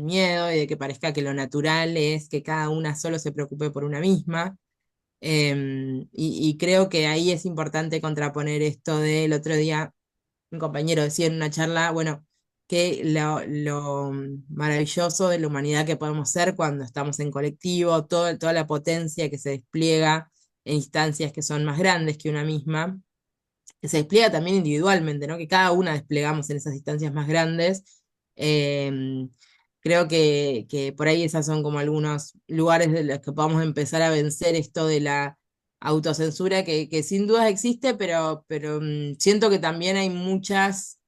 miedo y de que parezca que lo natural es que cada una solo se preocupe por una misma. Y creo que ahí es importante contraponer esto del otro día, un compañero decía en una charla, bueno, que lo maravilloso de la humanidad que podemos ser cuando estamos en colectivo, toda la potencia que se despliega en instancias que son más grandes que una misma, que se despliega también individualmente, ¿no? Que cada una desplegamos en esas instancias más grandes. Em, Creo que por ahí esas son como algunos lugares de los que podamos empezar a vencer esto de la autocensura, que sin dudas existe, pero siento que también hay muchas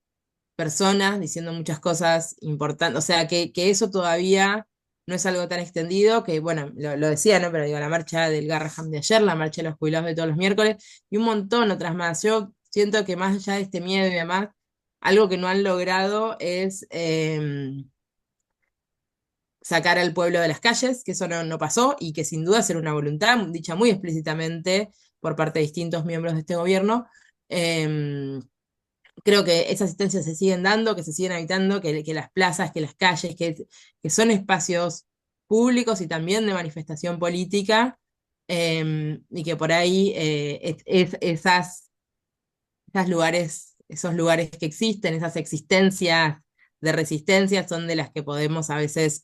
personas diciendo muchas cosas importantes, o sea, que eso todavía no es algo tan extendido, que bueno, lo decía, ¿no? Pero digo, la marcha del Garraham de ayer, la marcha de los jubilados de todos los miércoles, y un montón otras más. Yo siento que más allá de este miedo y demás, algo que no han logrado es sacar al pueblo de las calles, que eso no pasó y que sin duda era una voluntad dicha muy explícitamente por parte de distintos miembros de este gobierno. Em, Creo que esas asistencias se siguen dando, que se siguen habitando, que las plazas, que las calles, que son espacios públicos y también de manifestación política, y que por ahí esos lugares que existen, esas existencias de resistencia son de las que podemos a veces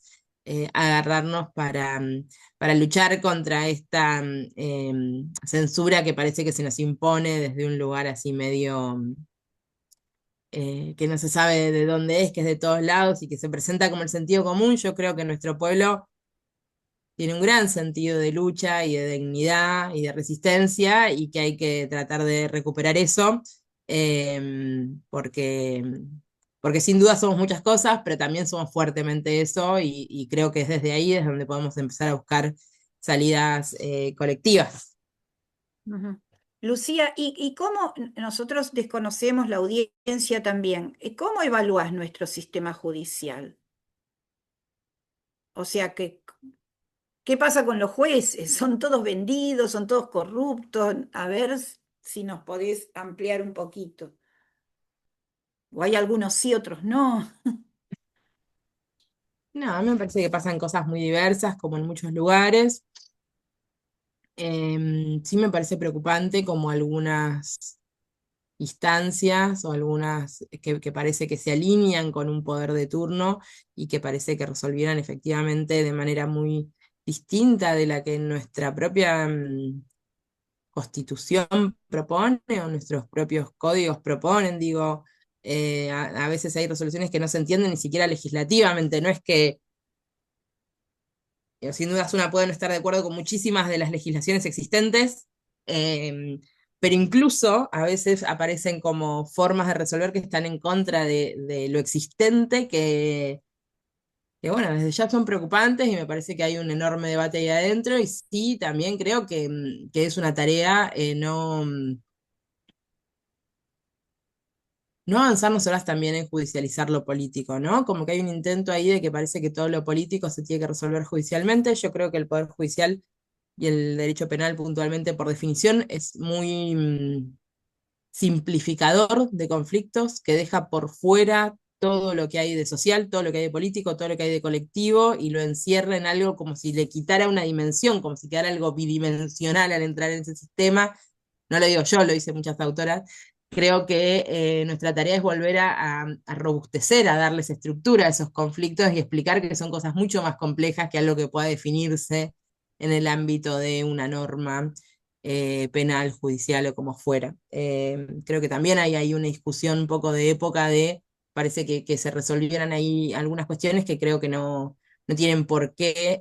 agarrarnos para luchar contra esta censura que parece que se nos impone desde un lugar así medio que no se sabe de dónde es, que es de todos lados y que se presenta como el sentido común. Yo creo que nuestro pueblo tiene un gran sentido de lucha y de dignidad y de resistencia y que hay que tratar de recuperar eso, porque, porque sin duda somos muchas cosas, pero también somos fuertemente eso, y creo que es desde ahí desde donde podemos empezar a buscar salidas colectivas. Ujú. Lucía, ¿y cómo nosotros desconocemos la audiencia también? ¿Cómo evalúas nuestro sistema judicial? O sea, ¿qué pasa con los jueces? ¿Son todos vendidos? ¿Son todos corruptos? A ver si nos podés ampliar un poquito. ¿O hay algunos sí, otros no? No, a mí me parece que pasan cosas muy diversas, como en muchos lugares. Sí me parece preocupante como algunas instancias o algunas que parece que se alinean con un poder de turno y que parece que resolvieran efectivamente de manera muy distinta de la que nuestra propia constitución propone o nuestros propios códigos proponen. Digo, a veces hay resoluciones que no se entienden ni siquiera legislativamente, no es que sin dudas una puede no estar de acuerdo con muchísimas de las legislaciones existentes, eh, pero incluso a veces aparecen como formas de resolver que están en contra de lo existente, que, bueno, desde ya son preocupantes y me parece que hay un enorme debate ahí adentro y sí, también creo que es una tarea no avanzar nosotras también en judicializar lo político, ¿no? Como que hay un intento ahí de que parece que todo lo político se tiene que resolver judicialmente. Yo creo que el Poder Judicial y el derecho penal puntualmente por definición es muy simplificador de conflictos, que deja por fuera todo lo que hay de social, todo lo que hay de político, todo lo que hay de colectivo, y lo encierra en algo como si le quitara una dimensión, como si quedara algo bidimensional al entrar en ese sistema. No lo digo yo, lo dicen muchas autoras. Creo que nuestra tarea es volver a robustecer, a darles estructura a esos conflictos y explicar que son cosas mucho más complejas que algo que pueda definirse en el ámbito de una norma penal, judicial o como fuera. Creo que también hay una discusión un poco de época de, parece que se resolvieran ahí algunas cuestiones que creo que no tienen por qué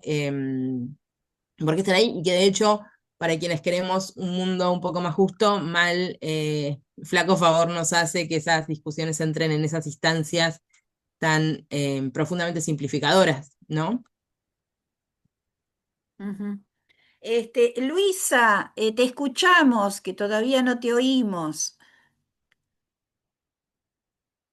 estar ahí, y que de hecho, para quienes queremos un mundo un poco más justo, flaco favor nos hace que esas discusiones entren en esas instancias tan profundamente simplificadoras, ¿no? Ujú. Luisa, te escuchamos, que todavía no te oímos.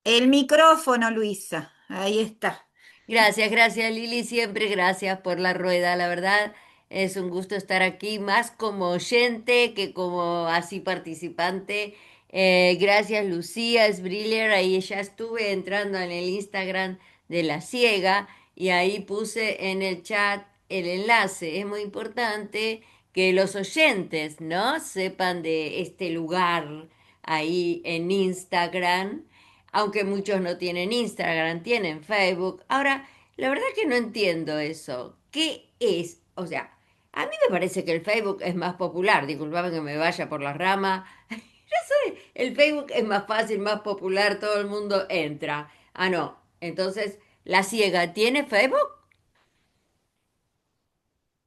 El micrófono, Luisa, ahí está. Gracias, gracias Lili, siempre gracias por la rueda, la verdad es un gusto estar aquí, más como oyente que como así participante. Gracias Lucía Sbriller, ahí ya estuve entrando en el Instagram de La Ciega y ahí puse en el chat el enlace. Es muy importante que los oyentes, ¿no? Sepan de este lugar ahí en Instagram, aunque muchos no tienen Instagram, tienen Facebook. Ahora, la verdad que no entiendo eso. ¿Qué es? O sea, a mí me parece que el Facebook es más popular. Disculpame que me vaya por la rama. Ya sé, el Facebook es más fácil, más popular, todo el mundo entra. Ah, no. Entonces, ¿La Ciega tiene Facebook?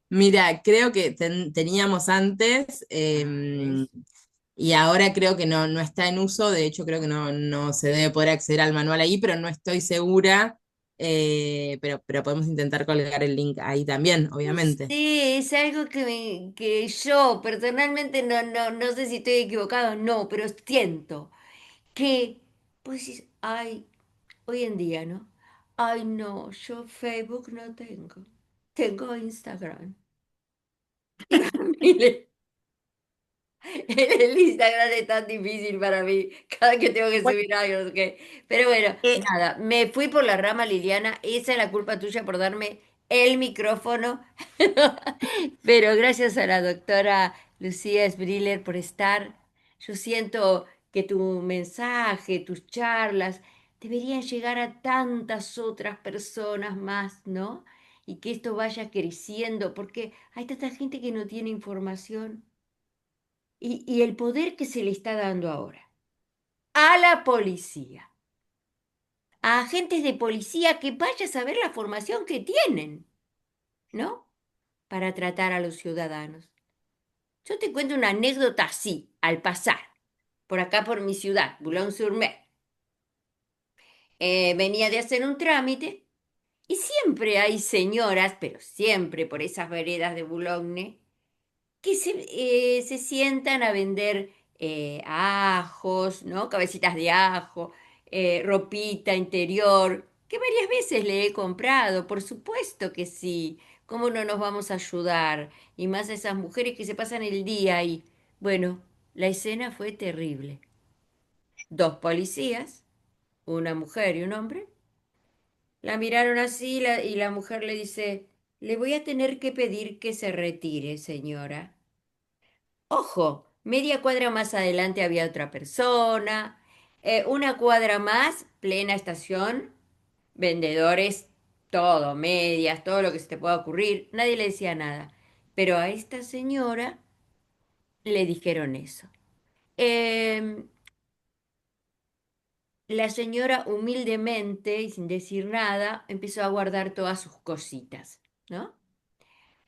Mira, creo que teníamos antes, ¿Ves? y ahora creo que no está en uso. De hecho creo que no se debe poder acceder al manual ahí, pero no estoy segura, pero podemos intentar colgar el link ahí también, obviamente. Sí, es algo que yo personalmente no sé si estoy equivocado, no, pero siento que, pues, ay, hoy en día, ¿no? Ay, no, yo Facebook no tengo. Tengo Instagram. Y mire, el Instagram es tan difícil para mí. Cada que tengo que Bueno, subir algo, no sé qué. Pero bueno, eh, nada, me fui por la rama, Liliana. Esa es la culpa tuya por darme el micrófono. Pero gracias a la doctora Lucía Sbriller por estar. Yo siento que tu mensaje, tus charlas, deberían llegar a tantas otras personas más, ¿no? Y que esto vaya creciendo, porque hay tanta gente que no tiene información. Y el poder que se le está dando ahora a la policía, a agentes de policía que vaya a saber la formación que tienen, ¿no? Para tratar a los ciudadanos. Yo te cuento una anécdota así, al pasar, por acá por mi ciudad, Boulogne-sur-Mer. venía de hacer un trámite y siempre hay señoras, pero siempre por esas veredas de Boulogne, que se sientan a vender ajos, ¿no? Cabecitas de ajo, ropita interior, que varias veces le he comprado, por supuesto que sí. ¿Cómo no nos vamos a ayudar? Y más a esas mujeres que se pasan el día ahí. Bueno, la escena fue terrible. Dos policías, una mujer y un hombre, la miraron así y la mujer le dice, le voy a tener que pedir que se retire, señora. Ojo, media cuadra más adelante había otra persona, una cuadra más, plena estación, vendedores, todo, medias, todo lo que se te pueda ocurrir, nadie le decía nada. Pero a esta señora le dijeron eso. Em, la señora humildemente y sin decir nada empezó a guardar todas sus cositas, ¿no?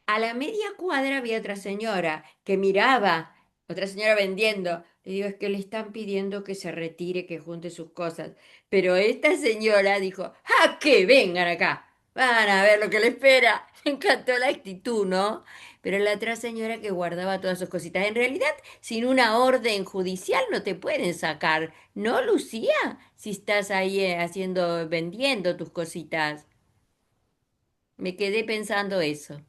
A la media cuadra había otra señora que miraba, otra señora vendiendo. Le digo, es que le están pidiendo que se retire, que junte sus cosas. Pero esta señora dijo, ¡ah, que vengan acá! Van a ver lo que le espera. Me encantó la actitud, ¿no? Pero la otra señora que guardaba todas sus cositas. En realidad, sin una orden judicial no te pueden sacar. ¿No, Lucía? Si estás ahí haciendo, vendiendo tus cositas. Me quedé pensando eso.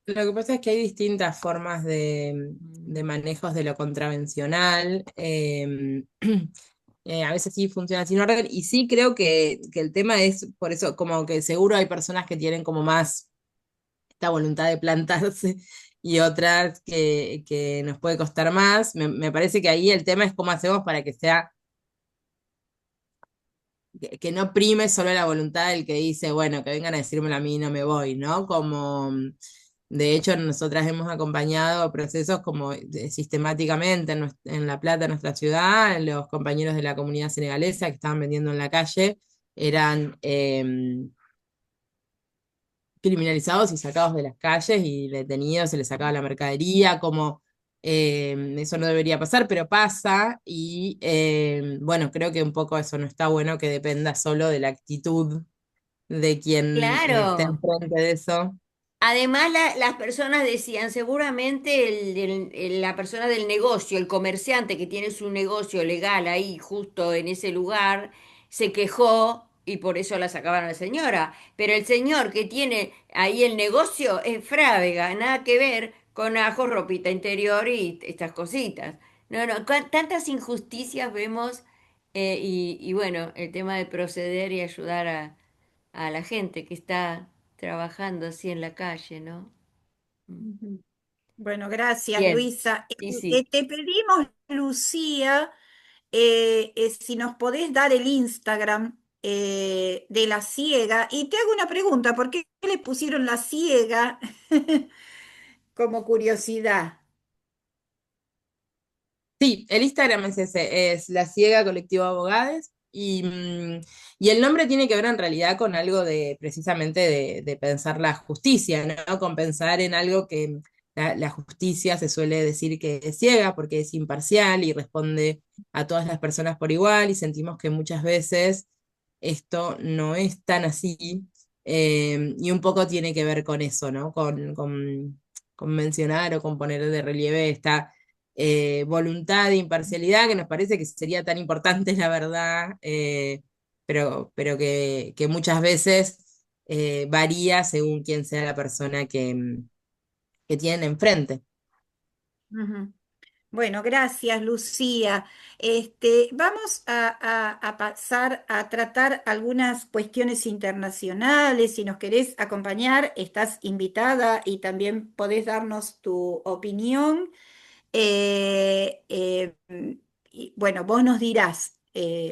Lo que pasa es que hay distintas formas de manejos de lo contravencional. A veces sí funciona sin orden. Y sí creo que el tema es, por eso, como que seguro hay personas que tienen como más esta voluntad de plantarse y otras que nos puede costar más. Me parece que ahí el tema es cómo hacemos para que sea que no prime solo la voluntad del que dice, bueno, que vengan a decírmelo a mí, no me voy, ¿no? Como, de hecho, nosotras hemos acompañado procesos como sistemáticamente en La Plata, en nuestra ciudad, los compañeros de la comunidad senegalesa que estaban vendiendo en la calle eran criminalizados y sacados de las calles y detenidos, se les sacaba la mercadería, como eso no debería pasar, pero pasa y bueno, creo que un poco eso no está bueno que dependa solo de la actitud de quien esté Claro. enfrente de eso. Además, las personas decían, seguramente la persona del negocio, el comerciante que tiene su negocio legal ahí, justo en ese lugar, se quejó y por eso la sacaban a la señora. Pero el señor que tiene ahí el negocio es Frávega, nada que ver con ajos, ropita interior y estas cositas. No, no, tantas injusticias vemos y bueno, el tema de proceder y ayudar a la gente que está trabajando así en la calle, ¿no? Mm. Ujú. Bueno, gracias, Bien, Luisa. sí, sí. Te pedimos, Lucía, si nos podés dar el Instagram de La Ciega. Y te hago una pregunta, ¿por qué le pusieron La Ciega como curiosidad? Sí, el Instagram es ese, es La Ciega Colectivo de Abogados y el nombre tiene que ver en realidad con algo de precisamente de pensar la justicia, ¿no? Con pensar en algo que la justicia se suele decir que es ciega porque es imparcial y responde a todas las personas por igual y sentimos que muchas veces esto no es tan así y un poco tiene que ver con eso, ¿no? Con mencionar o con poner de relieve esta voluntad de imparcialidad que nos parece que sería tan importante, la verdad, pero que muchas veces varía según quién sea la persona que tienen enfrente. Ujú. Bueno, gracias, Lucía. Vamos a pasar a tratar algunas cuestiones internacionales. Si nos querés acompañar, estás invitada y también podés darnos tu opinión. Eh, eh, y bueno, vos nos dirás,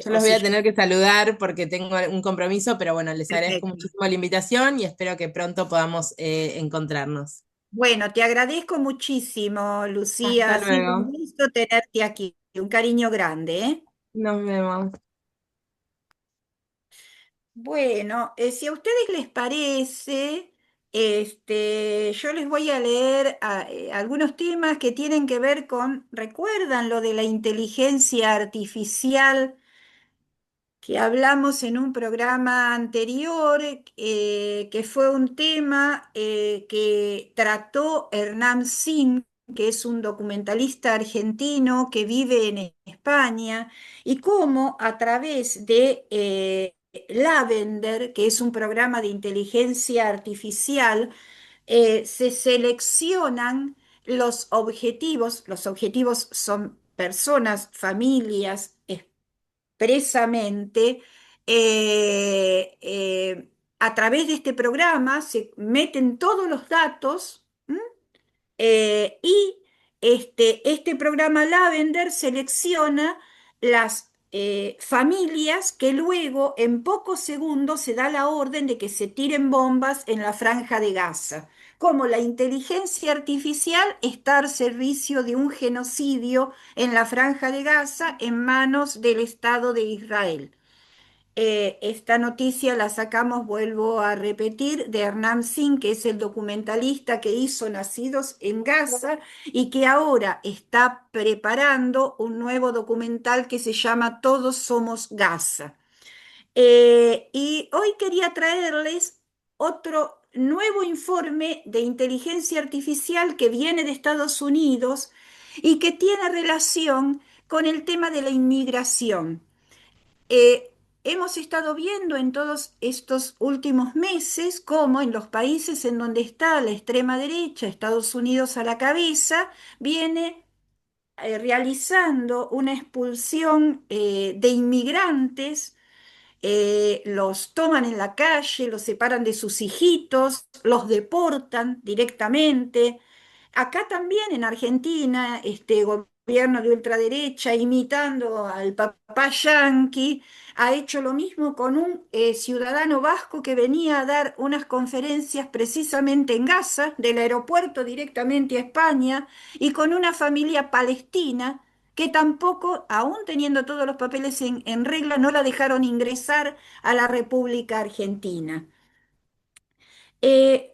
Yo o los voy si a yo. tener que saludar porque tengo un compromiso, pero bueno, les agradezco Perfecto. muchísimo la invitación y espero que pronto podamos encontrarnos. Bueno, te agradezco muchísimo, Lucía. Hasta Ha sido un luego. gusto tenerte aquí. Un cariño grande, ¿eh? Nos vemos. Bueno, si a ustedes les parece, yo les voy a leer algunos temas que tienen que ver con, ¿recuerdan lo de la inteligencia artificial? que hablamos en un programa anterior, que fue un tema que trató Hernán Sin, que es un documentalista argentino que vive en España, y cómo a través de Lavender, que es un programa de inteligencia artificial, se seleccionan los objetivos son personas, familias, expresamente, eh, eh, a través de este programa se meten todos los datos. ¿M? Y este programa Lavender selecciona las familias que luego en pocos segundos se da la orden de que se tiren bombas en la franja de Gaza. Como la inteligencia artificial está al servicio de un genocidio en la franja de Gaza en manos del Estado de Israel. Esta noticia la sacamos, vuelvo a repetir, de Hernán Sin, que es el documentalista que hizo Nacidos en Gaza y que ahora está preparando un nuevo documental que se llama Todos somos Gaza. Y hoy quería traerles otro nuevo informe de inteligencia artificial que viene de Estados Unidos y que tiene relación con el tema de la inmigración. Hemos estado viendo en todos estos últimos meses cómo en los países en donde está la extrema derecha, Estados Unidos a la cabeza, viene realizando una expulsión de inmigrantes, los toman en la calle, los separan de sus hijitos, los deportan directamente. Acá también en Argentina, este gobierno de ultraderecha, imitando al papá yanqui, ha hecho lo mismo con un ciudadano vasco que venía a dar unas conferencias precisamente en Gaza, del aeropuerto directamente a España, y con una familia palestina que tampoco, aún teniendo todos los papeles en regla, no la dejaron ingresar a la República Argentina. Eh,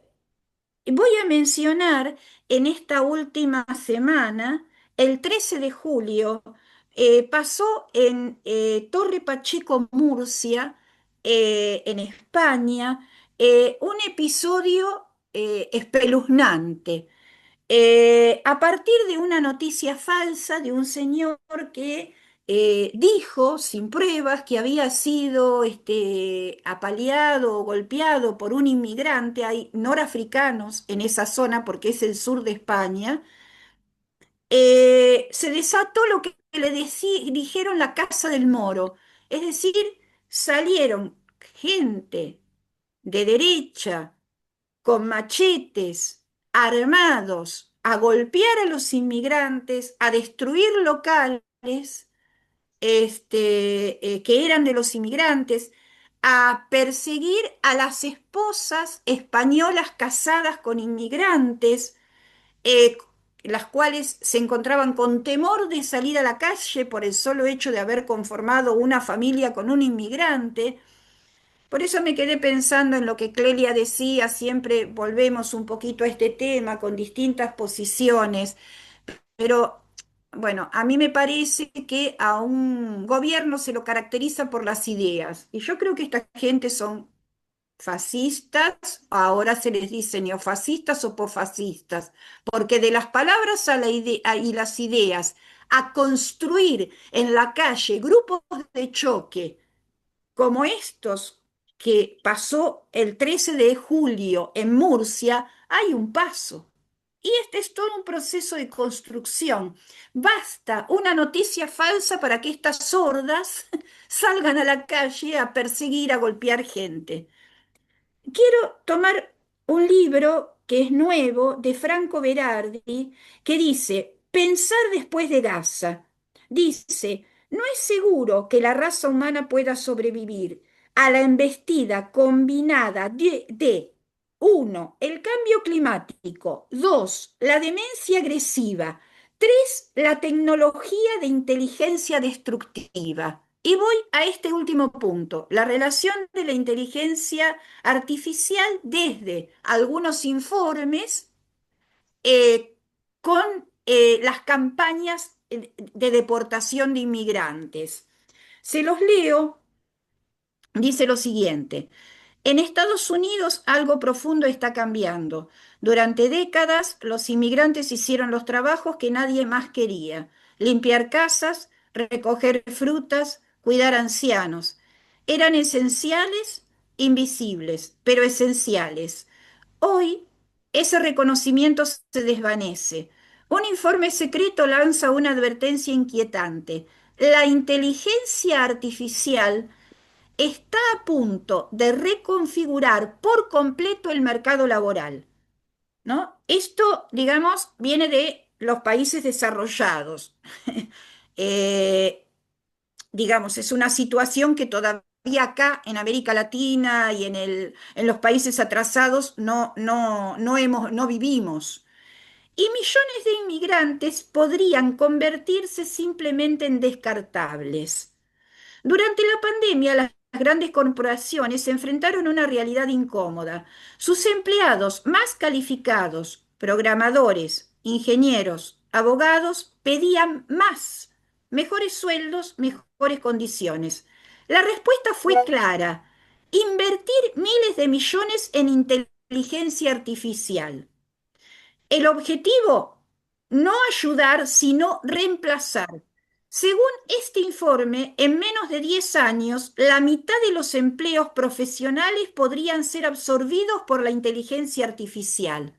Voy a mencionar en esta última semana, el 13 de julio, pasó en Torre Pacheco, Murcia, en España, un episodio espeluznante. A partir de una noticia falsa de un señor que dijo sin pruebas que había sido apaleado o golpeado por un inmigrante, hay norafricanos en esa zona porque es el sur de España, se desató lo que dijeron la Casa del Moro, es decir, salieron gente de derecha con machetes, armados, a golpear a los inmigrantes, a destruir locales que eran de los inmigrantes, a perseguir a las esposas españolas casadas con inmigrantes, eh, las cuales se encontraban con temor de salir a la calle por el solo hecho de haber conformado una familia con un inmigrante. Por eso me quedé pensando en lo que Clelia decía, siempre volvemos un poquito a este tema con distintas posiciones, pero bueno, a mí me parece que a un gobierno se lo caracteriza por las ideas, y yo creo que esta gente son fascistas, ahora se les dice neofascistas o posfascistas, porque de las palabras a la y las ideas, a construir en la calle grupos de choque como estos que pasó el 13 de julio en Murcia, hay un paso. Y este es todo un proceso de construcción. Basta una noticia falsa para que estas sordas salgan a la calle a perseguir, a golpear gente. Quiero tomar un libro que es nuevo de Franco Berardi que dice, Pensar después de Gaza. Dice, no es seguro que la raza humana pueda sobrevivir a la embestida combinada de 1, el cambio climático, 2, la demencia agresiva, 3, la tecnología de inteligencia destructiva. Y voy a este último punto, la relación de la inteligencia artificial desde algunos informes eh, con las campañas de deportación de inmigrantes. Se los leo Dice lo siguiente. En Estados Unidos algo profundo está cambiando. Durante décadas los inmigrantes hicieron los trabajos que nadie más quería: limpiar casas, recoger frutas, cuidar ancianos. Eran esenciales, invisibles, pero esenciales. Hoy ese reconocimiento se desvanece. Un informe secreto lanza una advertencia inquietante. La inteligencia artificial está a punto de reconfigurar por completo el mercado laboral, ¿no? Esto, digamos, viene de los países desarrollados. Eh, digamos, es una situación que todavía acá en América Latina y en los países atrasados no vivimos. Y millones de inmigrantes podrían convertirse simplemente en descartables. Durante la pandemia, las grandes corporaciones se enfrentaron a una realidad incómoda. Sus empleados más calificados, programadores, ingenieros, abogados, pedían más, mejores sueldos, mejores condiciones. La respuesta fue clara: invertir miles de millones en inteligencia artificial. El objetivo, no ayudar, sino reemplazar. Según este informe, en menos de 10 años, la mitad de los empleos profesionales podrían ser absorbidos por la inteligencia artificial.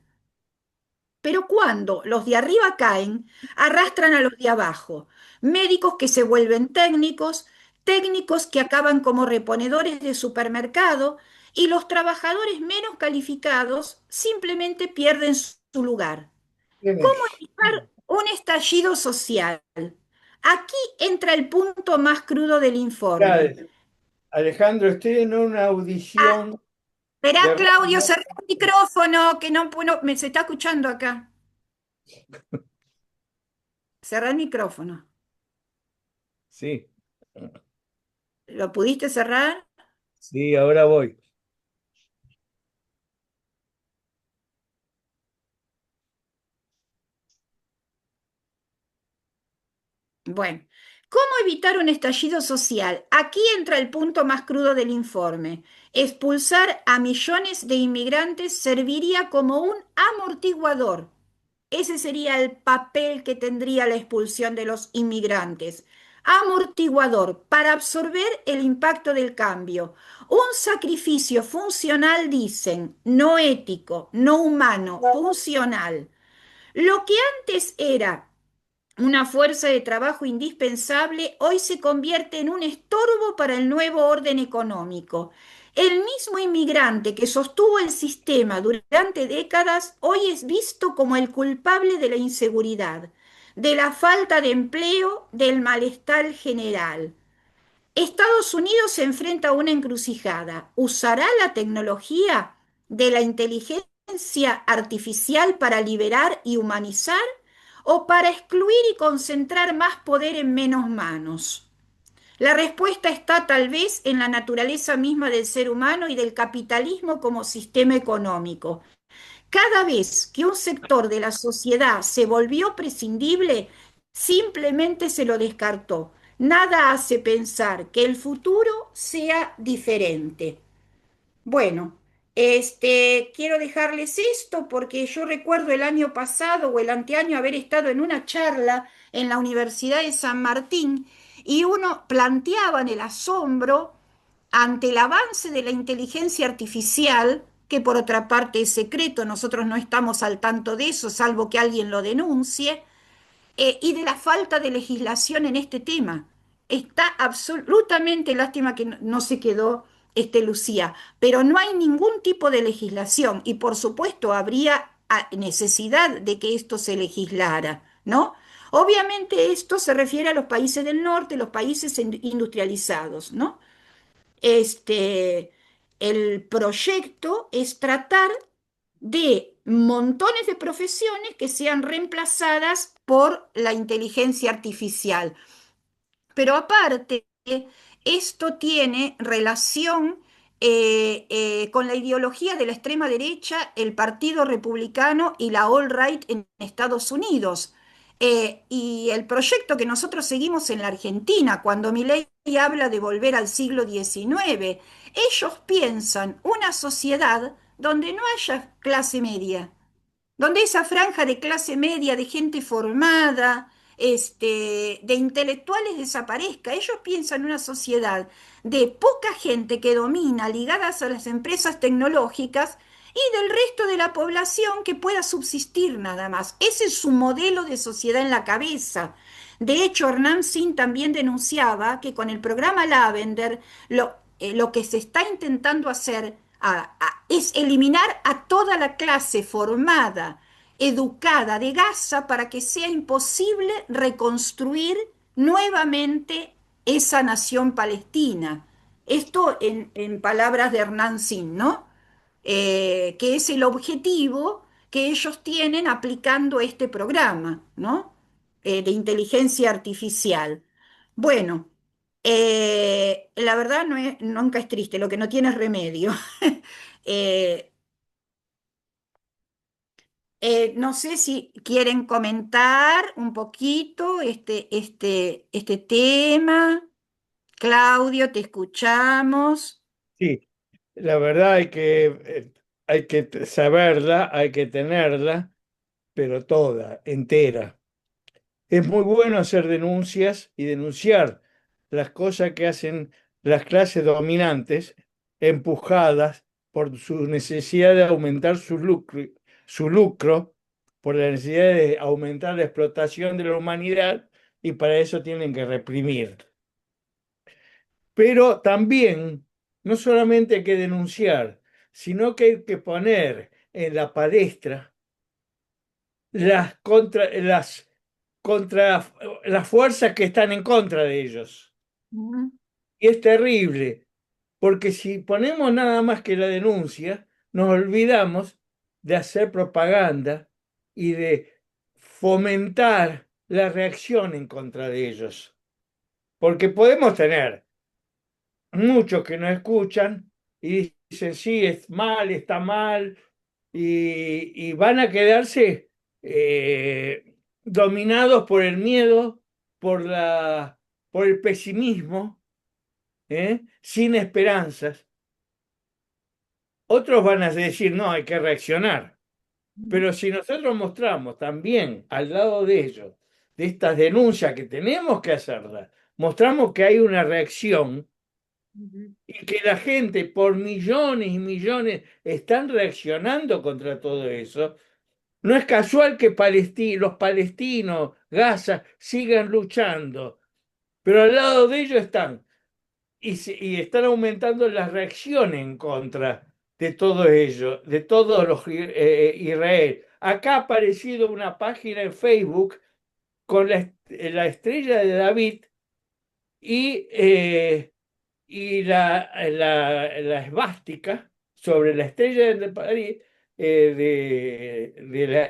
Pero cuando los de arriba caen, arrastran a los de abajo. Médicos que se vuelven técnicos, técnicos que acaban como reponedores de supermercado, y los trabajadores menos calificados simplemente pierden su lugar. Tiene- ¿Cómo evitar un estallido social? Aquí entra el punto más crudo del informe. Ya, Alejandro, estoy en una Ah, audición espera, de Claudio, radio. cerrá el micrófono, que no, se está escuchando acá. Cerrá el micrófono. Sí, ¿Lo pudiste cerrar? sí, ahora voy. Bueno, ¿cómo evitar un estallido social? Aquí entra el punto más crudo del informe. Expulsar a millones de inmigrantes serviría como un amortiguador. Ese sería el papel que tendría la expulsión de los inmigrantes. Amortiguador para absorber el impacto del cambio. Un sacrificio funcional, dicen, no ético, no humano, funcional. Lo que antes era una fuerza de trabajo indispensable, hoy se convierte en un estorbo para el nuevo orden económico. El mismo inmigrante que sostuvo el sistema durante décadas, hoy es visto como el culpable de la inseguridad, de la falta de empleo, del malestar general. Estados Unidos se enfrenta a una encrucijada. ¿Usará la tecnología de la inteligencia artificial para liberar y humanizar, o para excluir y concentrar más poder en menos manos? La respuesta está tal vez en la naturaleza misma del ser humano y del capitalismo como sistema económico. Cada vez que un sector de la sociedad se volvió prescindible, simplemente se lo descartó. Nada hace pensar que el futuro sea diferente. Bueno, quiero dejarles esto porque yo recuerdo el año pasado o el anteaño haber estado en una charla en la Universidad de San Martín, y uno planteaba en el asombro ante el avance de la inteligencia artificial, que por otra parte es secreto, nosotros no estamos al tanto de eso, salvo que alguien lo denuncie, y de la falta de legislación en este tema. Está absolutamente, lástima que no se quedó Lucía, pero no hay ningún tipo de legislación, y por supuesto habría necesidad de que esto se legislara, ¿no? Obviamente esto se refiere a los países del norte, los países industrializados, ¿no? Este, el proyecto es tratar de montones de profesiones que sean reemplazadas por la inteligencia artificial. Pero aparte, esto tiene relación con la ideología de la extrema derecha, el Partido Republicano y la alt-right en Estados Unidos. Y el proyecto que nosotros seguimos en la Argentina, cuando Milei habla de volver al siglo XIX, ellos piensan una sociedad donde no haya clase media, donde esa franja de clase media, de gente formada, de intelectuales desaparezca. Ellos piensan una sociedad de poca gente que domina, ligadas a las empresas tecnológicas, y del resto de la población que pueda subsistir nada más. Ese es su modelo de sociedad en la cabeza. De hecho, Hernán Zin también denunciaba que con el programa Lavender lo que se está intentando hacer es eliminar a toda la clase formada, educada de Gaza para que sea imposible reconstruir nuevamente esa nación palestina. Esto en palabras de Hernán Zin, ¿no? Que es el objetivo que ellos tienen aplicando este programa, ¿no? De inteligencia artificial. Bueno, la verdad nunca es triste, lo que no tiene es remedio. Eh, no sé si quieren comentar un poquito este tema. Claudio, te escuchamos. Sí, la verdad hay que saberla, hay que tenerla, pero toda, entera. Es muy bueno hacer denuncias y denunciar las cosas que hacen las clases dominantes, empujadas por su necesidad de aumentar su lucro, por la necesidad de aumentar la explotación de la humanidad, y para eso tienen que reprimir. Pero también, no solamente hay que denunciar, sino que hay que poner en la palestra contra las fuerzas que están en contra de ellos. Ujú. Y es terrible, porque si ponemos nada más que la denuncia, nos olvidamos de hacer propaganda y de fomentar la reacción en contra de ellos. Porque podemos tener muchos que no escuchan y dicen, sí, es mal, está mal, y van a quedarse dominados por el miedo, por por el pesimismo, sin esperanzas. Otros van a decir, no, hay que reaccionar. Pero si nosotros mostramos también al lado de ellos, de estas denuncias que tenemos que hacerlas, mostramos que hay una reacción Ujú. y que la gente por millones y millones están reaccionando contra todo eso. No es casual que los palestinos, Gaza, sigan luchando, pero al lado de ellos están y están aumentando las reacciones en contra de todo ello, de todos los Israel. Acá ha aparecido una página en Facebook con la estrella de David y, la esvástica sobre la estrella de París, de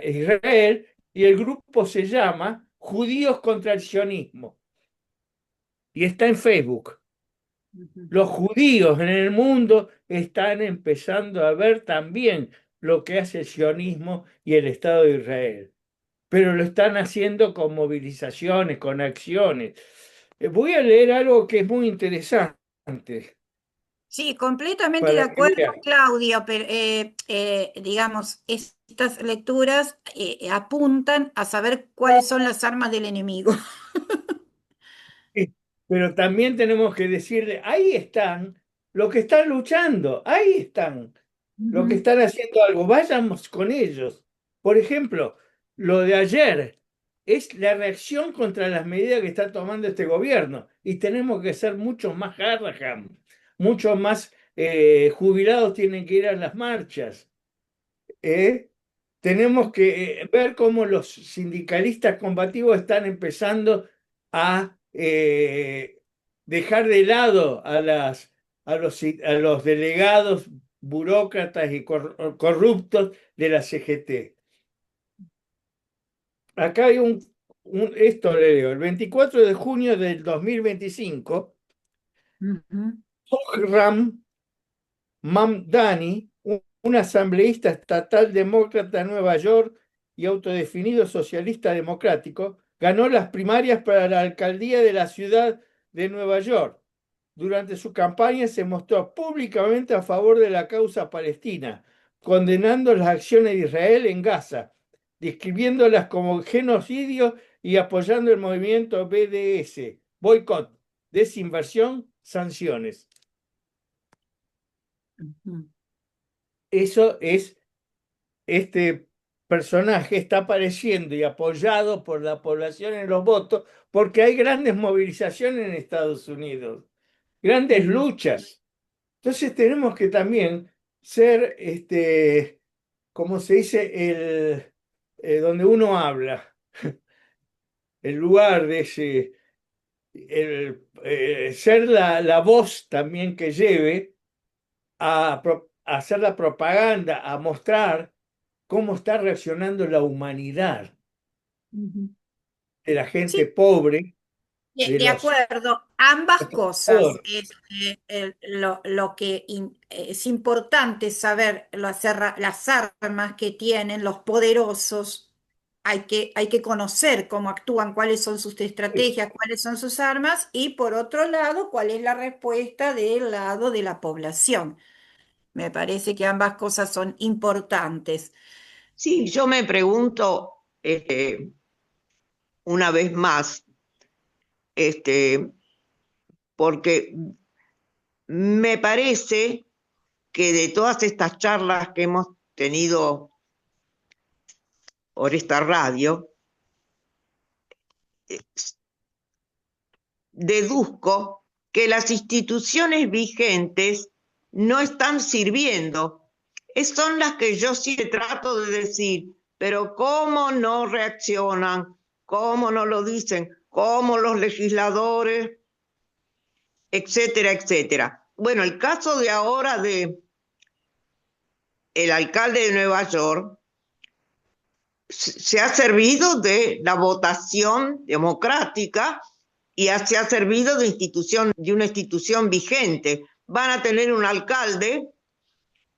Israel, y el grupo se llama Judíos contra el Sionismo y está en Facebook. Ujú. Los judíos en el mundo están empezando a ver también lo que hace el sionismo y el Estado de Israel, pero lo están haciendo con movilizaciones, con acciones. Voy a leer algo que es muy interesante Sí, completamente de para que acuerdo, vean. Claudio, pero digamos, estas lecturas apuntan a saber cuáles son las armas del enemigo. Sí, pero también tenemos que decirle, ahí están los que están luchando, ahí están los que Ujú. están haciendo algo, vayamos con ellos. Por ejemplo, lo de ayer es la reacción contra las medidas que está tomando este gobierno y tenemos que ser mucho más Harraham, mucho más jubilados tienen que ir a las marchas. Tenemos que ver cómo los sindicalistas combativos están empezando a dejar de lado a los delegados burócratas y corruptos de la CGT. Acá hay esto le leo, el 24 de junio del 2025, Ujú. Zohran Mamdani, un asambleísta estatal demócrata de Nueva York y autodefinido socialista democrático, ganó las primarias para la alcaldía de la ciudad de Nueva York. Durante su campaña se mostró públicamente a favor de la causa palestina, condenando las acciones de Israel en Gaza, describiéndolas como genocidio y apoyando el movimiento BDS, boicot, desinversión, sanciones. Eso es, este personaje está apareciendo y apoyado por la población en los votos porque hay grandes movilizaciones en Estados Unidos, grandes luchas. Entonces tenemos que también ser, como se dice, donde uno habla, el lugar de ese, ser la voz también que lleve a hacer la propaganda, a mostrar cómo está reaccionando la humanidad de la gente Sí, pobre, de de los acuerdo, ambas cosas. trabajadores. Lo que es importante saber las armas que tienen los poderosos. Hay que conocer cómo actúan, cuáles son sus estrategias, cuáles son sus armas y por otro lado, cuál es la respuesta del lado de la población. Me parece que ambas cosas son importantes. Sí, yo me pregunto una vez más, porque me parece que de todas estas charlas que hemos tenido por esta radio, deduzco que las instituciones vigentes no están sirviendo. Son las que yo sí trato de decir, pero ¿cómo no reaccionan? ¿Cómo no lo dicen? ¿Cómo los legisladores? Etcétera, etcétera. Bueno, el caso de ahora de el alcalde de Nueva York se ha servido de la votación democrática y se ha servido de una institución vigente. Van a tener un alcalde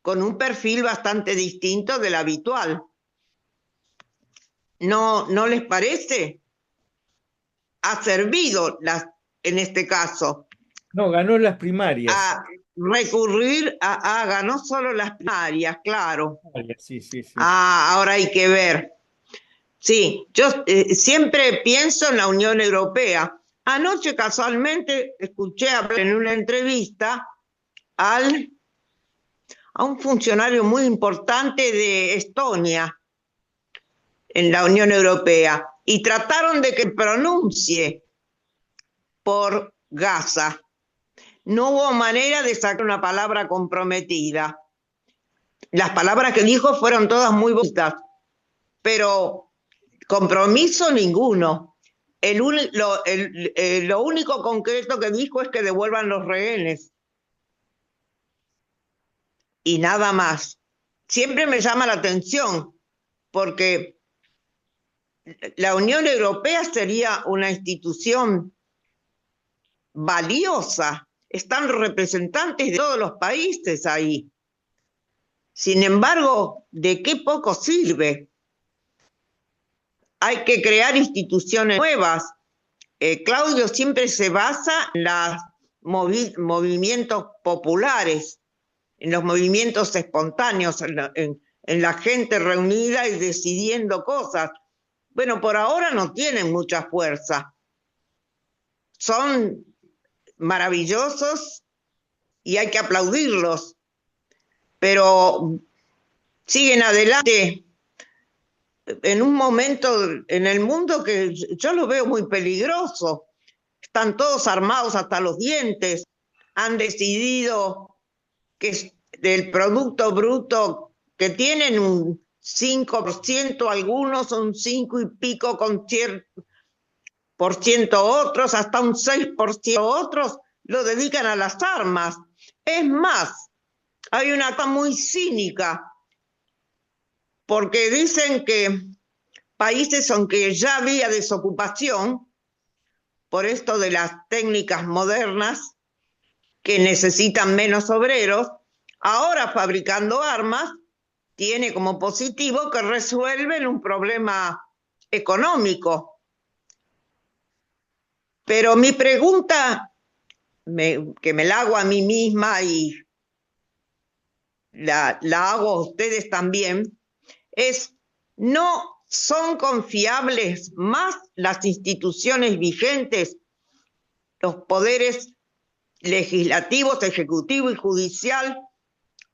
con un perfil bastante distinto del habitual. ¿No les parece? Ha servido en este caso No, ganó las primarias. a recurrir ganó solo las primarias, claro. Sí, sí, sí. Ahora hay que ver. Sí, yo siempre pienso en la Unión Europea. Anoche casualmente escuché hablar en una entrevista a un funcionario muy importante de Estonia en la Unión Europea y trataron de que pronuncie por Gaza. No hubo manera de sacar una palabra comprometida. Las palabras que dijo fueron todas muy bonitas, pero compromiso ninguno. Lo único concreto que dijo es que devuelvan los rehenes. Y nada más. Siempre me llama la atención, porque la Unión Europea sería una institución valiosa. Están representantes de todos los países ahí. Sin embargo, ¿de qué poco sirve? Hay que crear instituciones nuevas. Claudio siempre se basa en los movimientos populares, en los movimientos espontáneos, en la gente reunida y decidiendo cosas. Bueno, por ahora no tienen mucha fuerza. Son maravillosos y hay que aplaudirlos, pero siguen adelante en un momento en el mundo que yo lo veo muy peligroso. Están todos armados hasta los dientes. Han decidido que del Producto Bruto que tienen un 5%, algunos un 5 y pico con por ciento otros, hasta un 6% otros, lo dedican a las armas. Es más, hay una cosa muy cínica, porque dicen que países aunque ya había desocupación, por esto de las técnicas modernas, que necesitan menos obreros, ahora fabricando armas, tiene como positivo que resuelven un problema económico. Pero mi pregunta, que me la hago a mí misma y la hago a ustedes también, es: ¿no son confiables más las instituciones vigentes, los poderes legislativos, ejecutivo y judicial,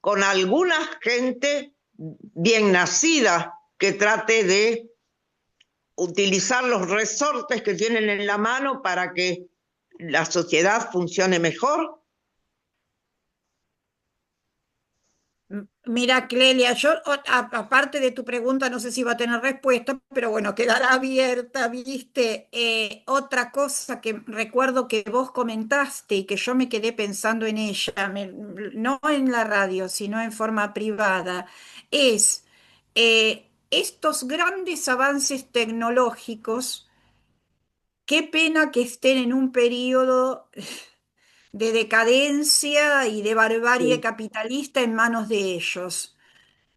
con alguna gente bien nacida que trate de utilizar los resortes que tienen en la mano para que la sociedad funcione mejor? Mira, Clelia, yo, aparte de tu pregunta, no sé si va a tener respuesta, pero bueno, quedará abierta, ¿viste? Otra cosa que recuerdo que vos comentaste y que yo me quedé pensando en ella, no en la radio, sino en forma privada, es estos grandes avances tecnológicos. Qué pena que estén en un periodo de decadencia y de barbarie Sí, capitalista en manos de ellos.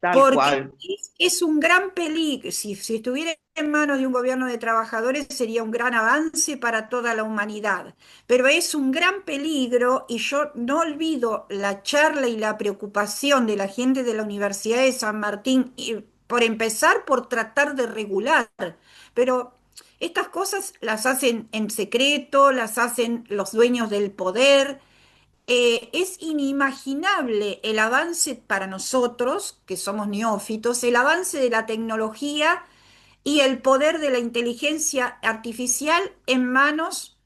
tal Porque cual. es un gran peligro. Si estuviera en manos de un gobierno de trabajadores, sería un gran avance para toda la humanidad. Pero es un gran peligro y yo no olvido la charla y la preocupación de la gente de la Universidad de San Martín, y por empezar por tratar de regular. Pero estas cosas las hacen en secreto, las hacen los dueños del poder. Es inimaginable el avance para nosotros, que somos neófitos, el avance de la tecnología y el poder de la inteligencia artificial en manos,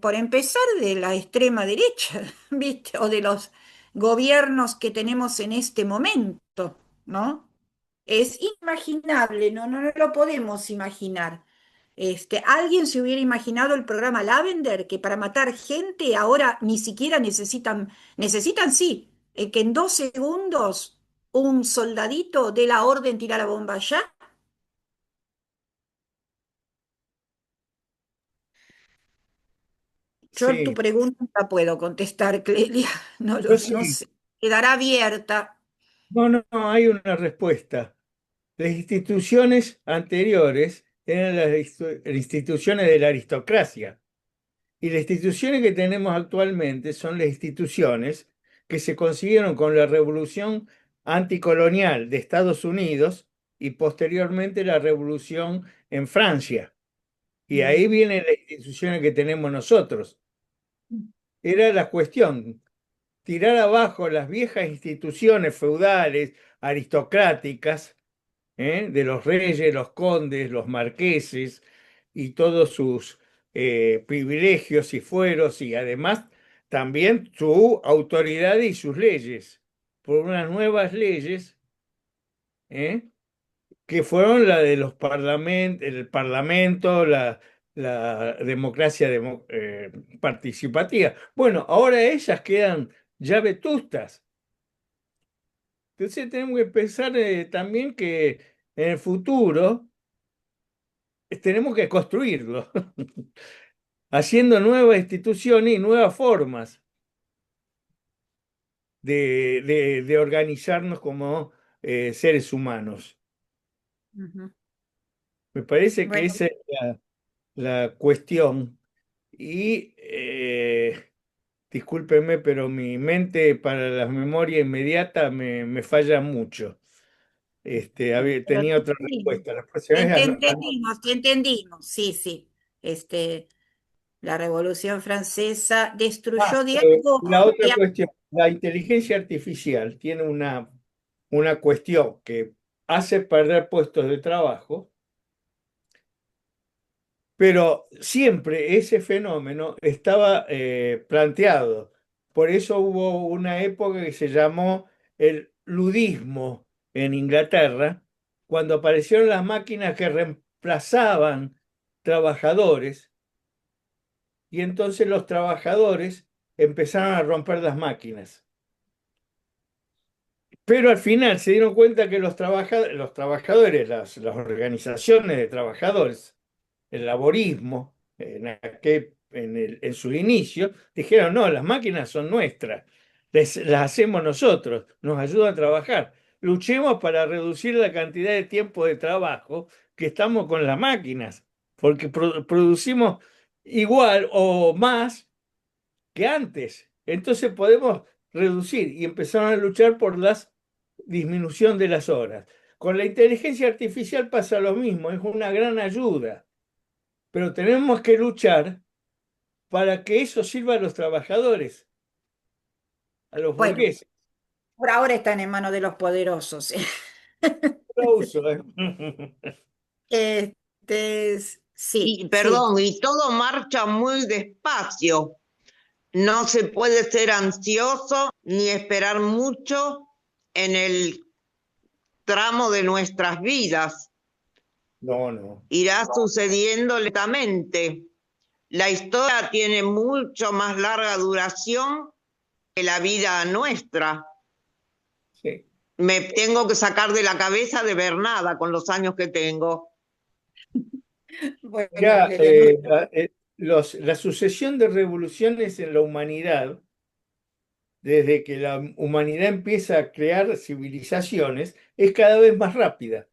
por empezar, de la extrema derecha, ¿viste? O de los gobiernos que tenemos en este momento, ¿no? Es inimaginable, no lo podemos imaginar. Alguien se hubiera imaginado el programa Lavender, que para matar gente ahora ni siquiera necesitan sí, que en 2 segundos un soldadito dé la orden, tira la bomba ya. Yo tu Sí, pregunta no la puedo contestar, Clelia, yo no sí. sé, quedará abierta. No, no, no, hay una respuesta. Las instituciones anteriores eran las instituciones de la aristocracia. Y las instituciones que tenemos actualmente son las instituciones que se consiguieron con la revolución anticolonial de Estados Unidos y posteriormente la revolución en Francia. Y ahí Mm. vienen las instituciones que tenemos nosotros. Era la cuestión, tirar abajo las viejas instituciones feudales, aristocráticas, de los reyes, los condes, los marqueses y todos sus privilegios y fueros y además también su autoridad y sus leyes, por unas nuevas leyes ¿eh? que fueron la de los parlamentos, el parlamento, la democracia participativa. Bueno, ahora ellas quedan ya vetustas. Entonces tenemos que pensar también que en el futuro tenemos que construirlo, haciendo nuevas instituciones y nuevas formas de organizarnos como seres humanos. Ujú. Me parece que Bueno, esa es la cuestión. Y discúlpenme, pero mi mente para la memoria inmediata me falla mucho. pero Tenía otra respuesta. La próxima vez te entendimos, sí, sí. Este, la Revolución Francesa destruyó de algo. la otra cuestión, la inteligencia artificial tiene una cuestión que hace perder puestos de trabajo, pero siempre ese fenómeno estaba planteado. Por eso hubo una época que se llamó el ludismo en Inglaterra, cuando aparecieron las máquinas que reemplazaban trabajadores y entonces los trabajadores empezaron a romper las máquinas. Pero al final se dieron cuenta que los trabajadores, las organizaciones de trabajadores, el laborismo, en su inicio, dijeron, no, las máquinas son nuestras, las hacemos nosotros, nos ayudan a trabajar. luchemos para reducir la cantidad de tiempo de trabajo que estamos con las máquinas, porque producimos igual o más que antes. Entonces podemos reducir y empezar a luchar por la disminución de las horas. Con la inteligencia artificial pasa lo mismo, es una gran ayuda, pero tenemos que luchar para que eso sirva a los trabajadores, a los Bueno, burgueses. por ahora están en manos de los poderosos. Lo uso, ¿eh? Sí, Y sí. perdón, y todo marcha muy despacio. No se puede ser ansioso ni esperar mucho en el tramo de nuestras vidas. No, no. Irá sucediendo lentamente. La historia tiene mucho más larga duración que la vida nuestra. Sí. Me tengo que sacar de la cabeza de ver nada con los años que tengo. Bueno, Ya, Eleonora. la sucesión de revoluciones en la humanidad, desde que la humanidad empieza a crear civilizaciones, es cada vez más rápida.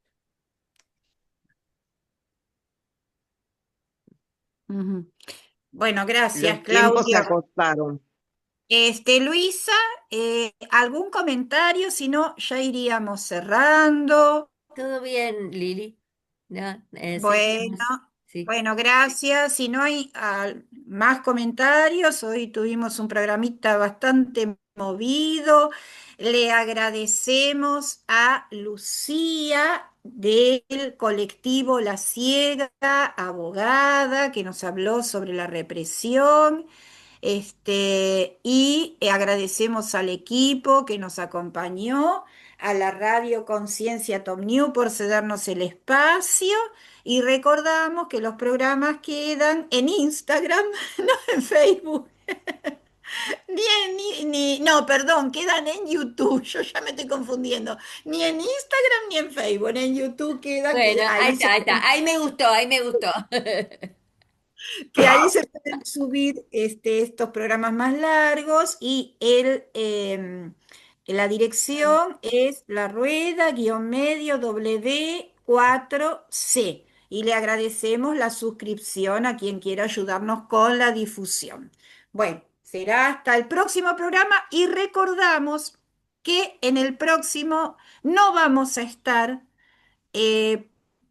Ujú. Bueno, gracias, Los tiempos se Claudia. acostaron. Luisa, ¿algún comentario? Si no, ya iríamos cerrando. Todo bien, Lili. No, Bueno, seguimos. Sí. bueno, gracias. Si no hay más comentarios, hoy tuvimos un programita bastante movido. Le agradecemos a Lucía del colectivo La Ciega, abogada, que nos habló sobre la represión. Y agradecemos al equipo que nos acompañó, a la radio Conciencia Top New por cedernos el espacio y recordamos que los programas quedan en Instagram, no en Facebook. No, perdón, quedan en YouTube. Yo ya me estoy confundiendo. Ni en Instagram ni en Facebook. En YouTube quedan Bueno, que ahí ahí se está, ahí está. Ahí me gustó, ahí me gustó. pueden subir estos programas más largos y la dirección es la rueda-medio W4C. Y le agradecemos la suscripción a quien quiera ayudarnos con la difusión. Bueno, será hasta el próximo programa y recordamos que en el próximo no vamos a estar eh,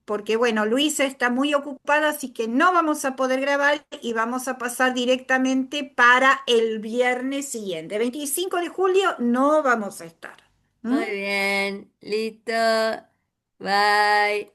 porque bueno, Luisa está muy ocupada, así que no vamos a poder grabar y vamos a pasar directamente para el viernes siguiente. 25 de julio no vamos a estar. ¿Mm? Muy bien, listo. Bye.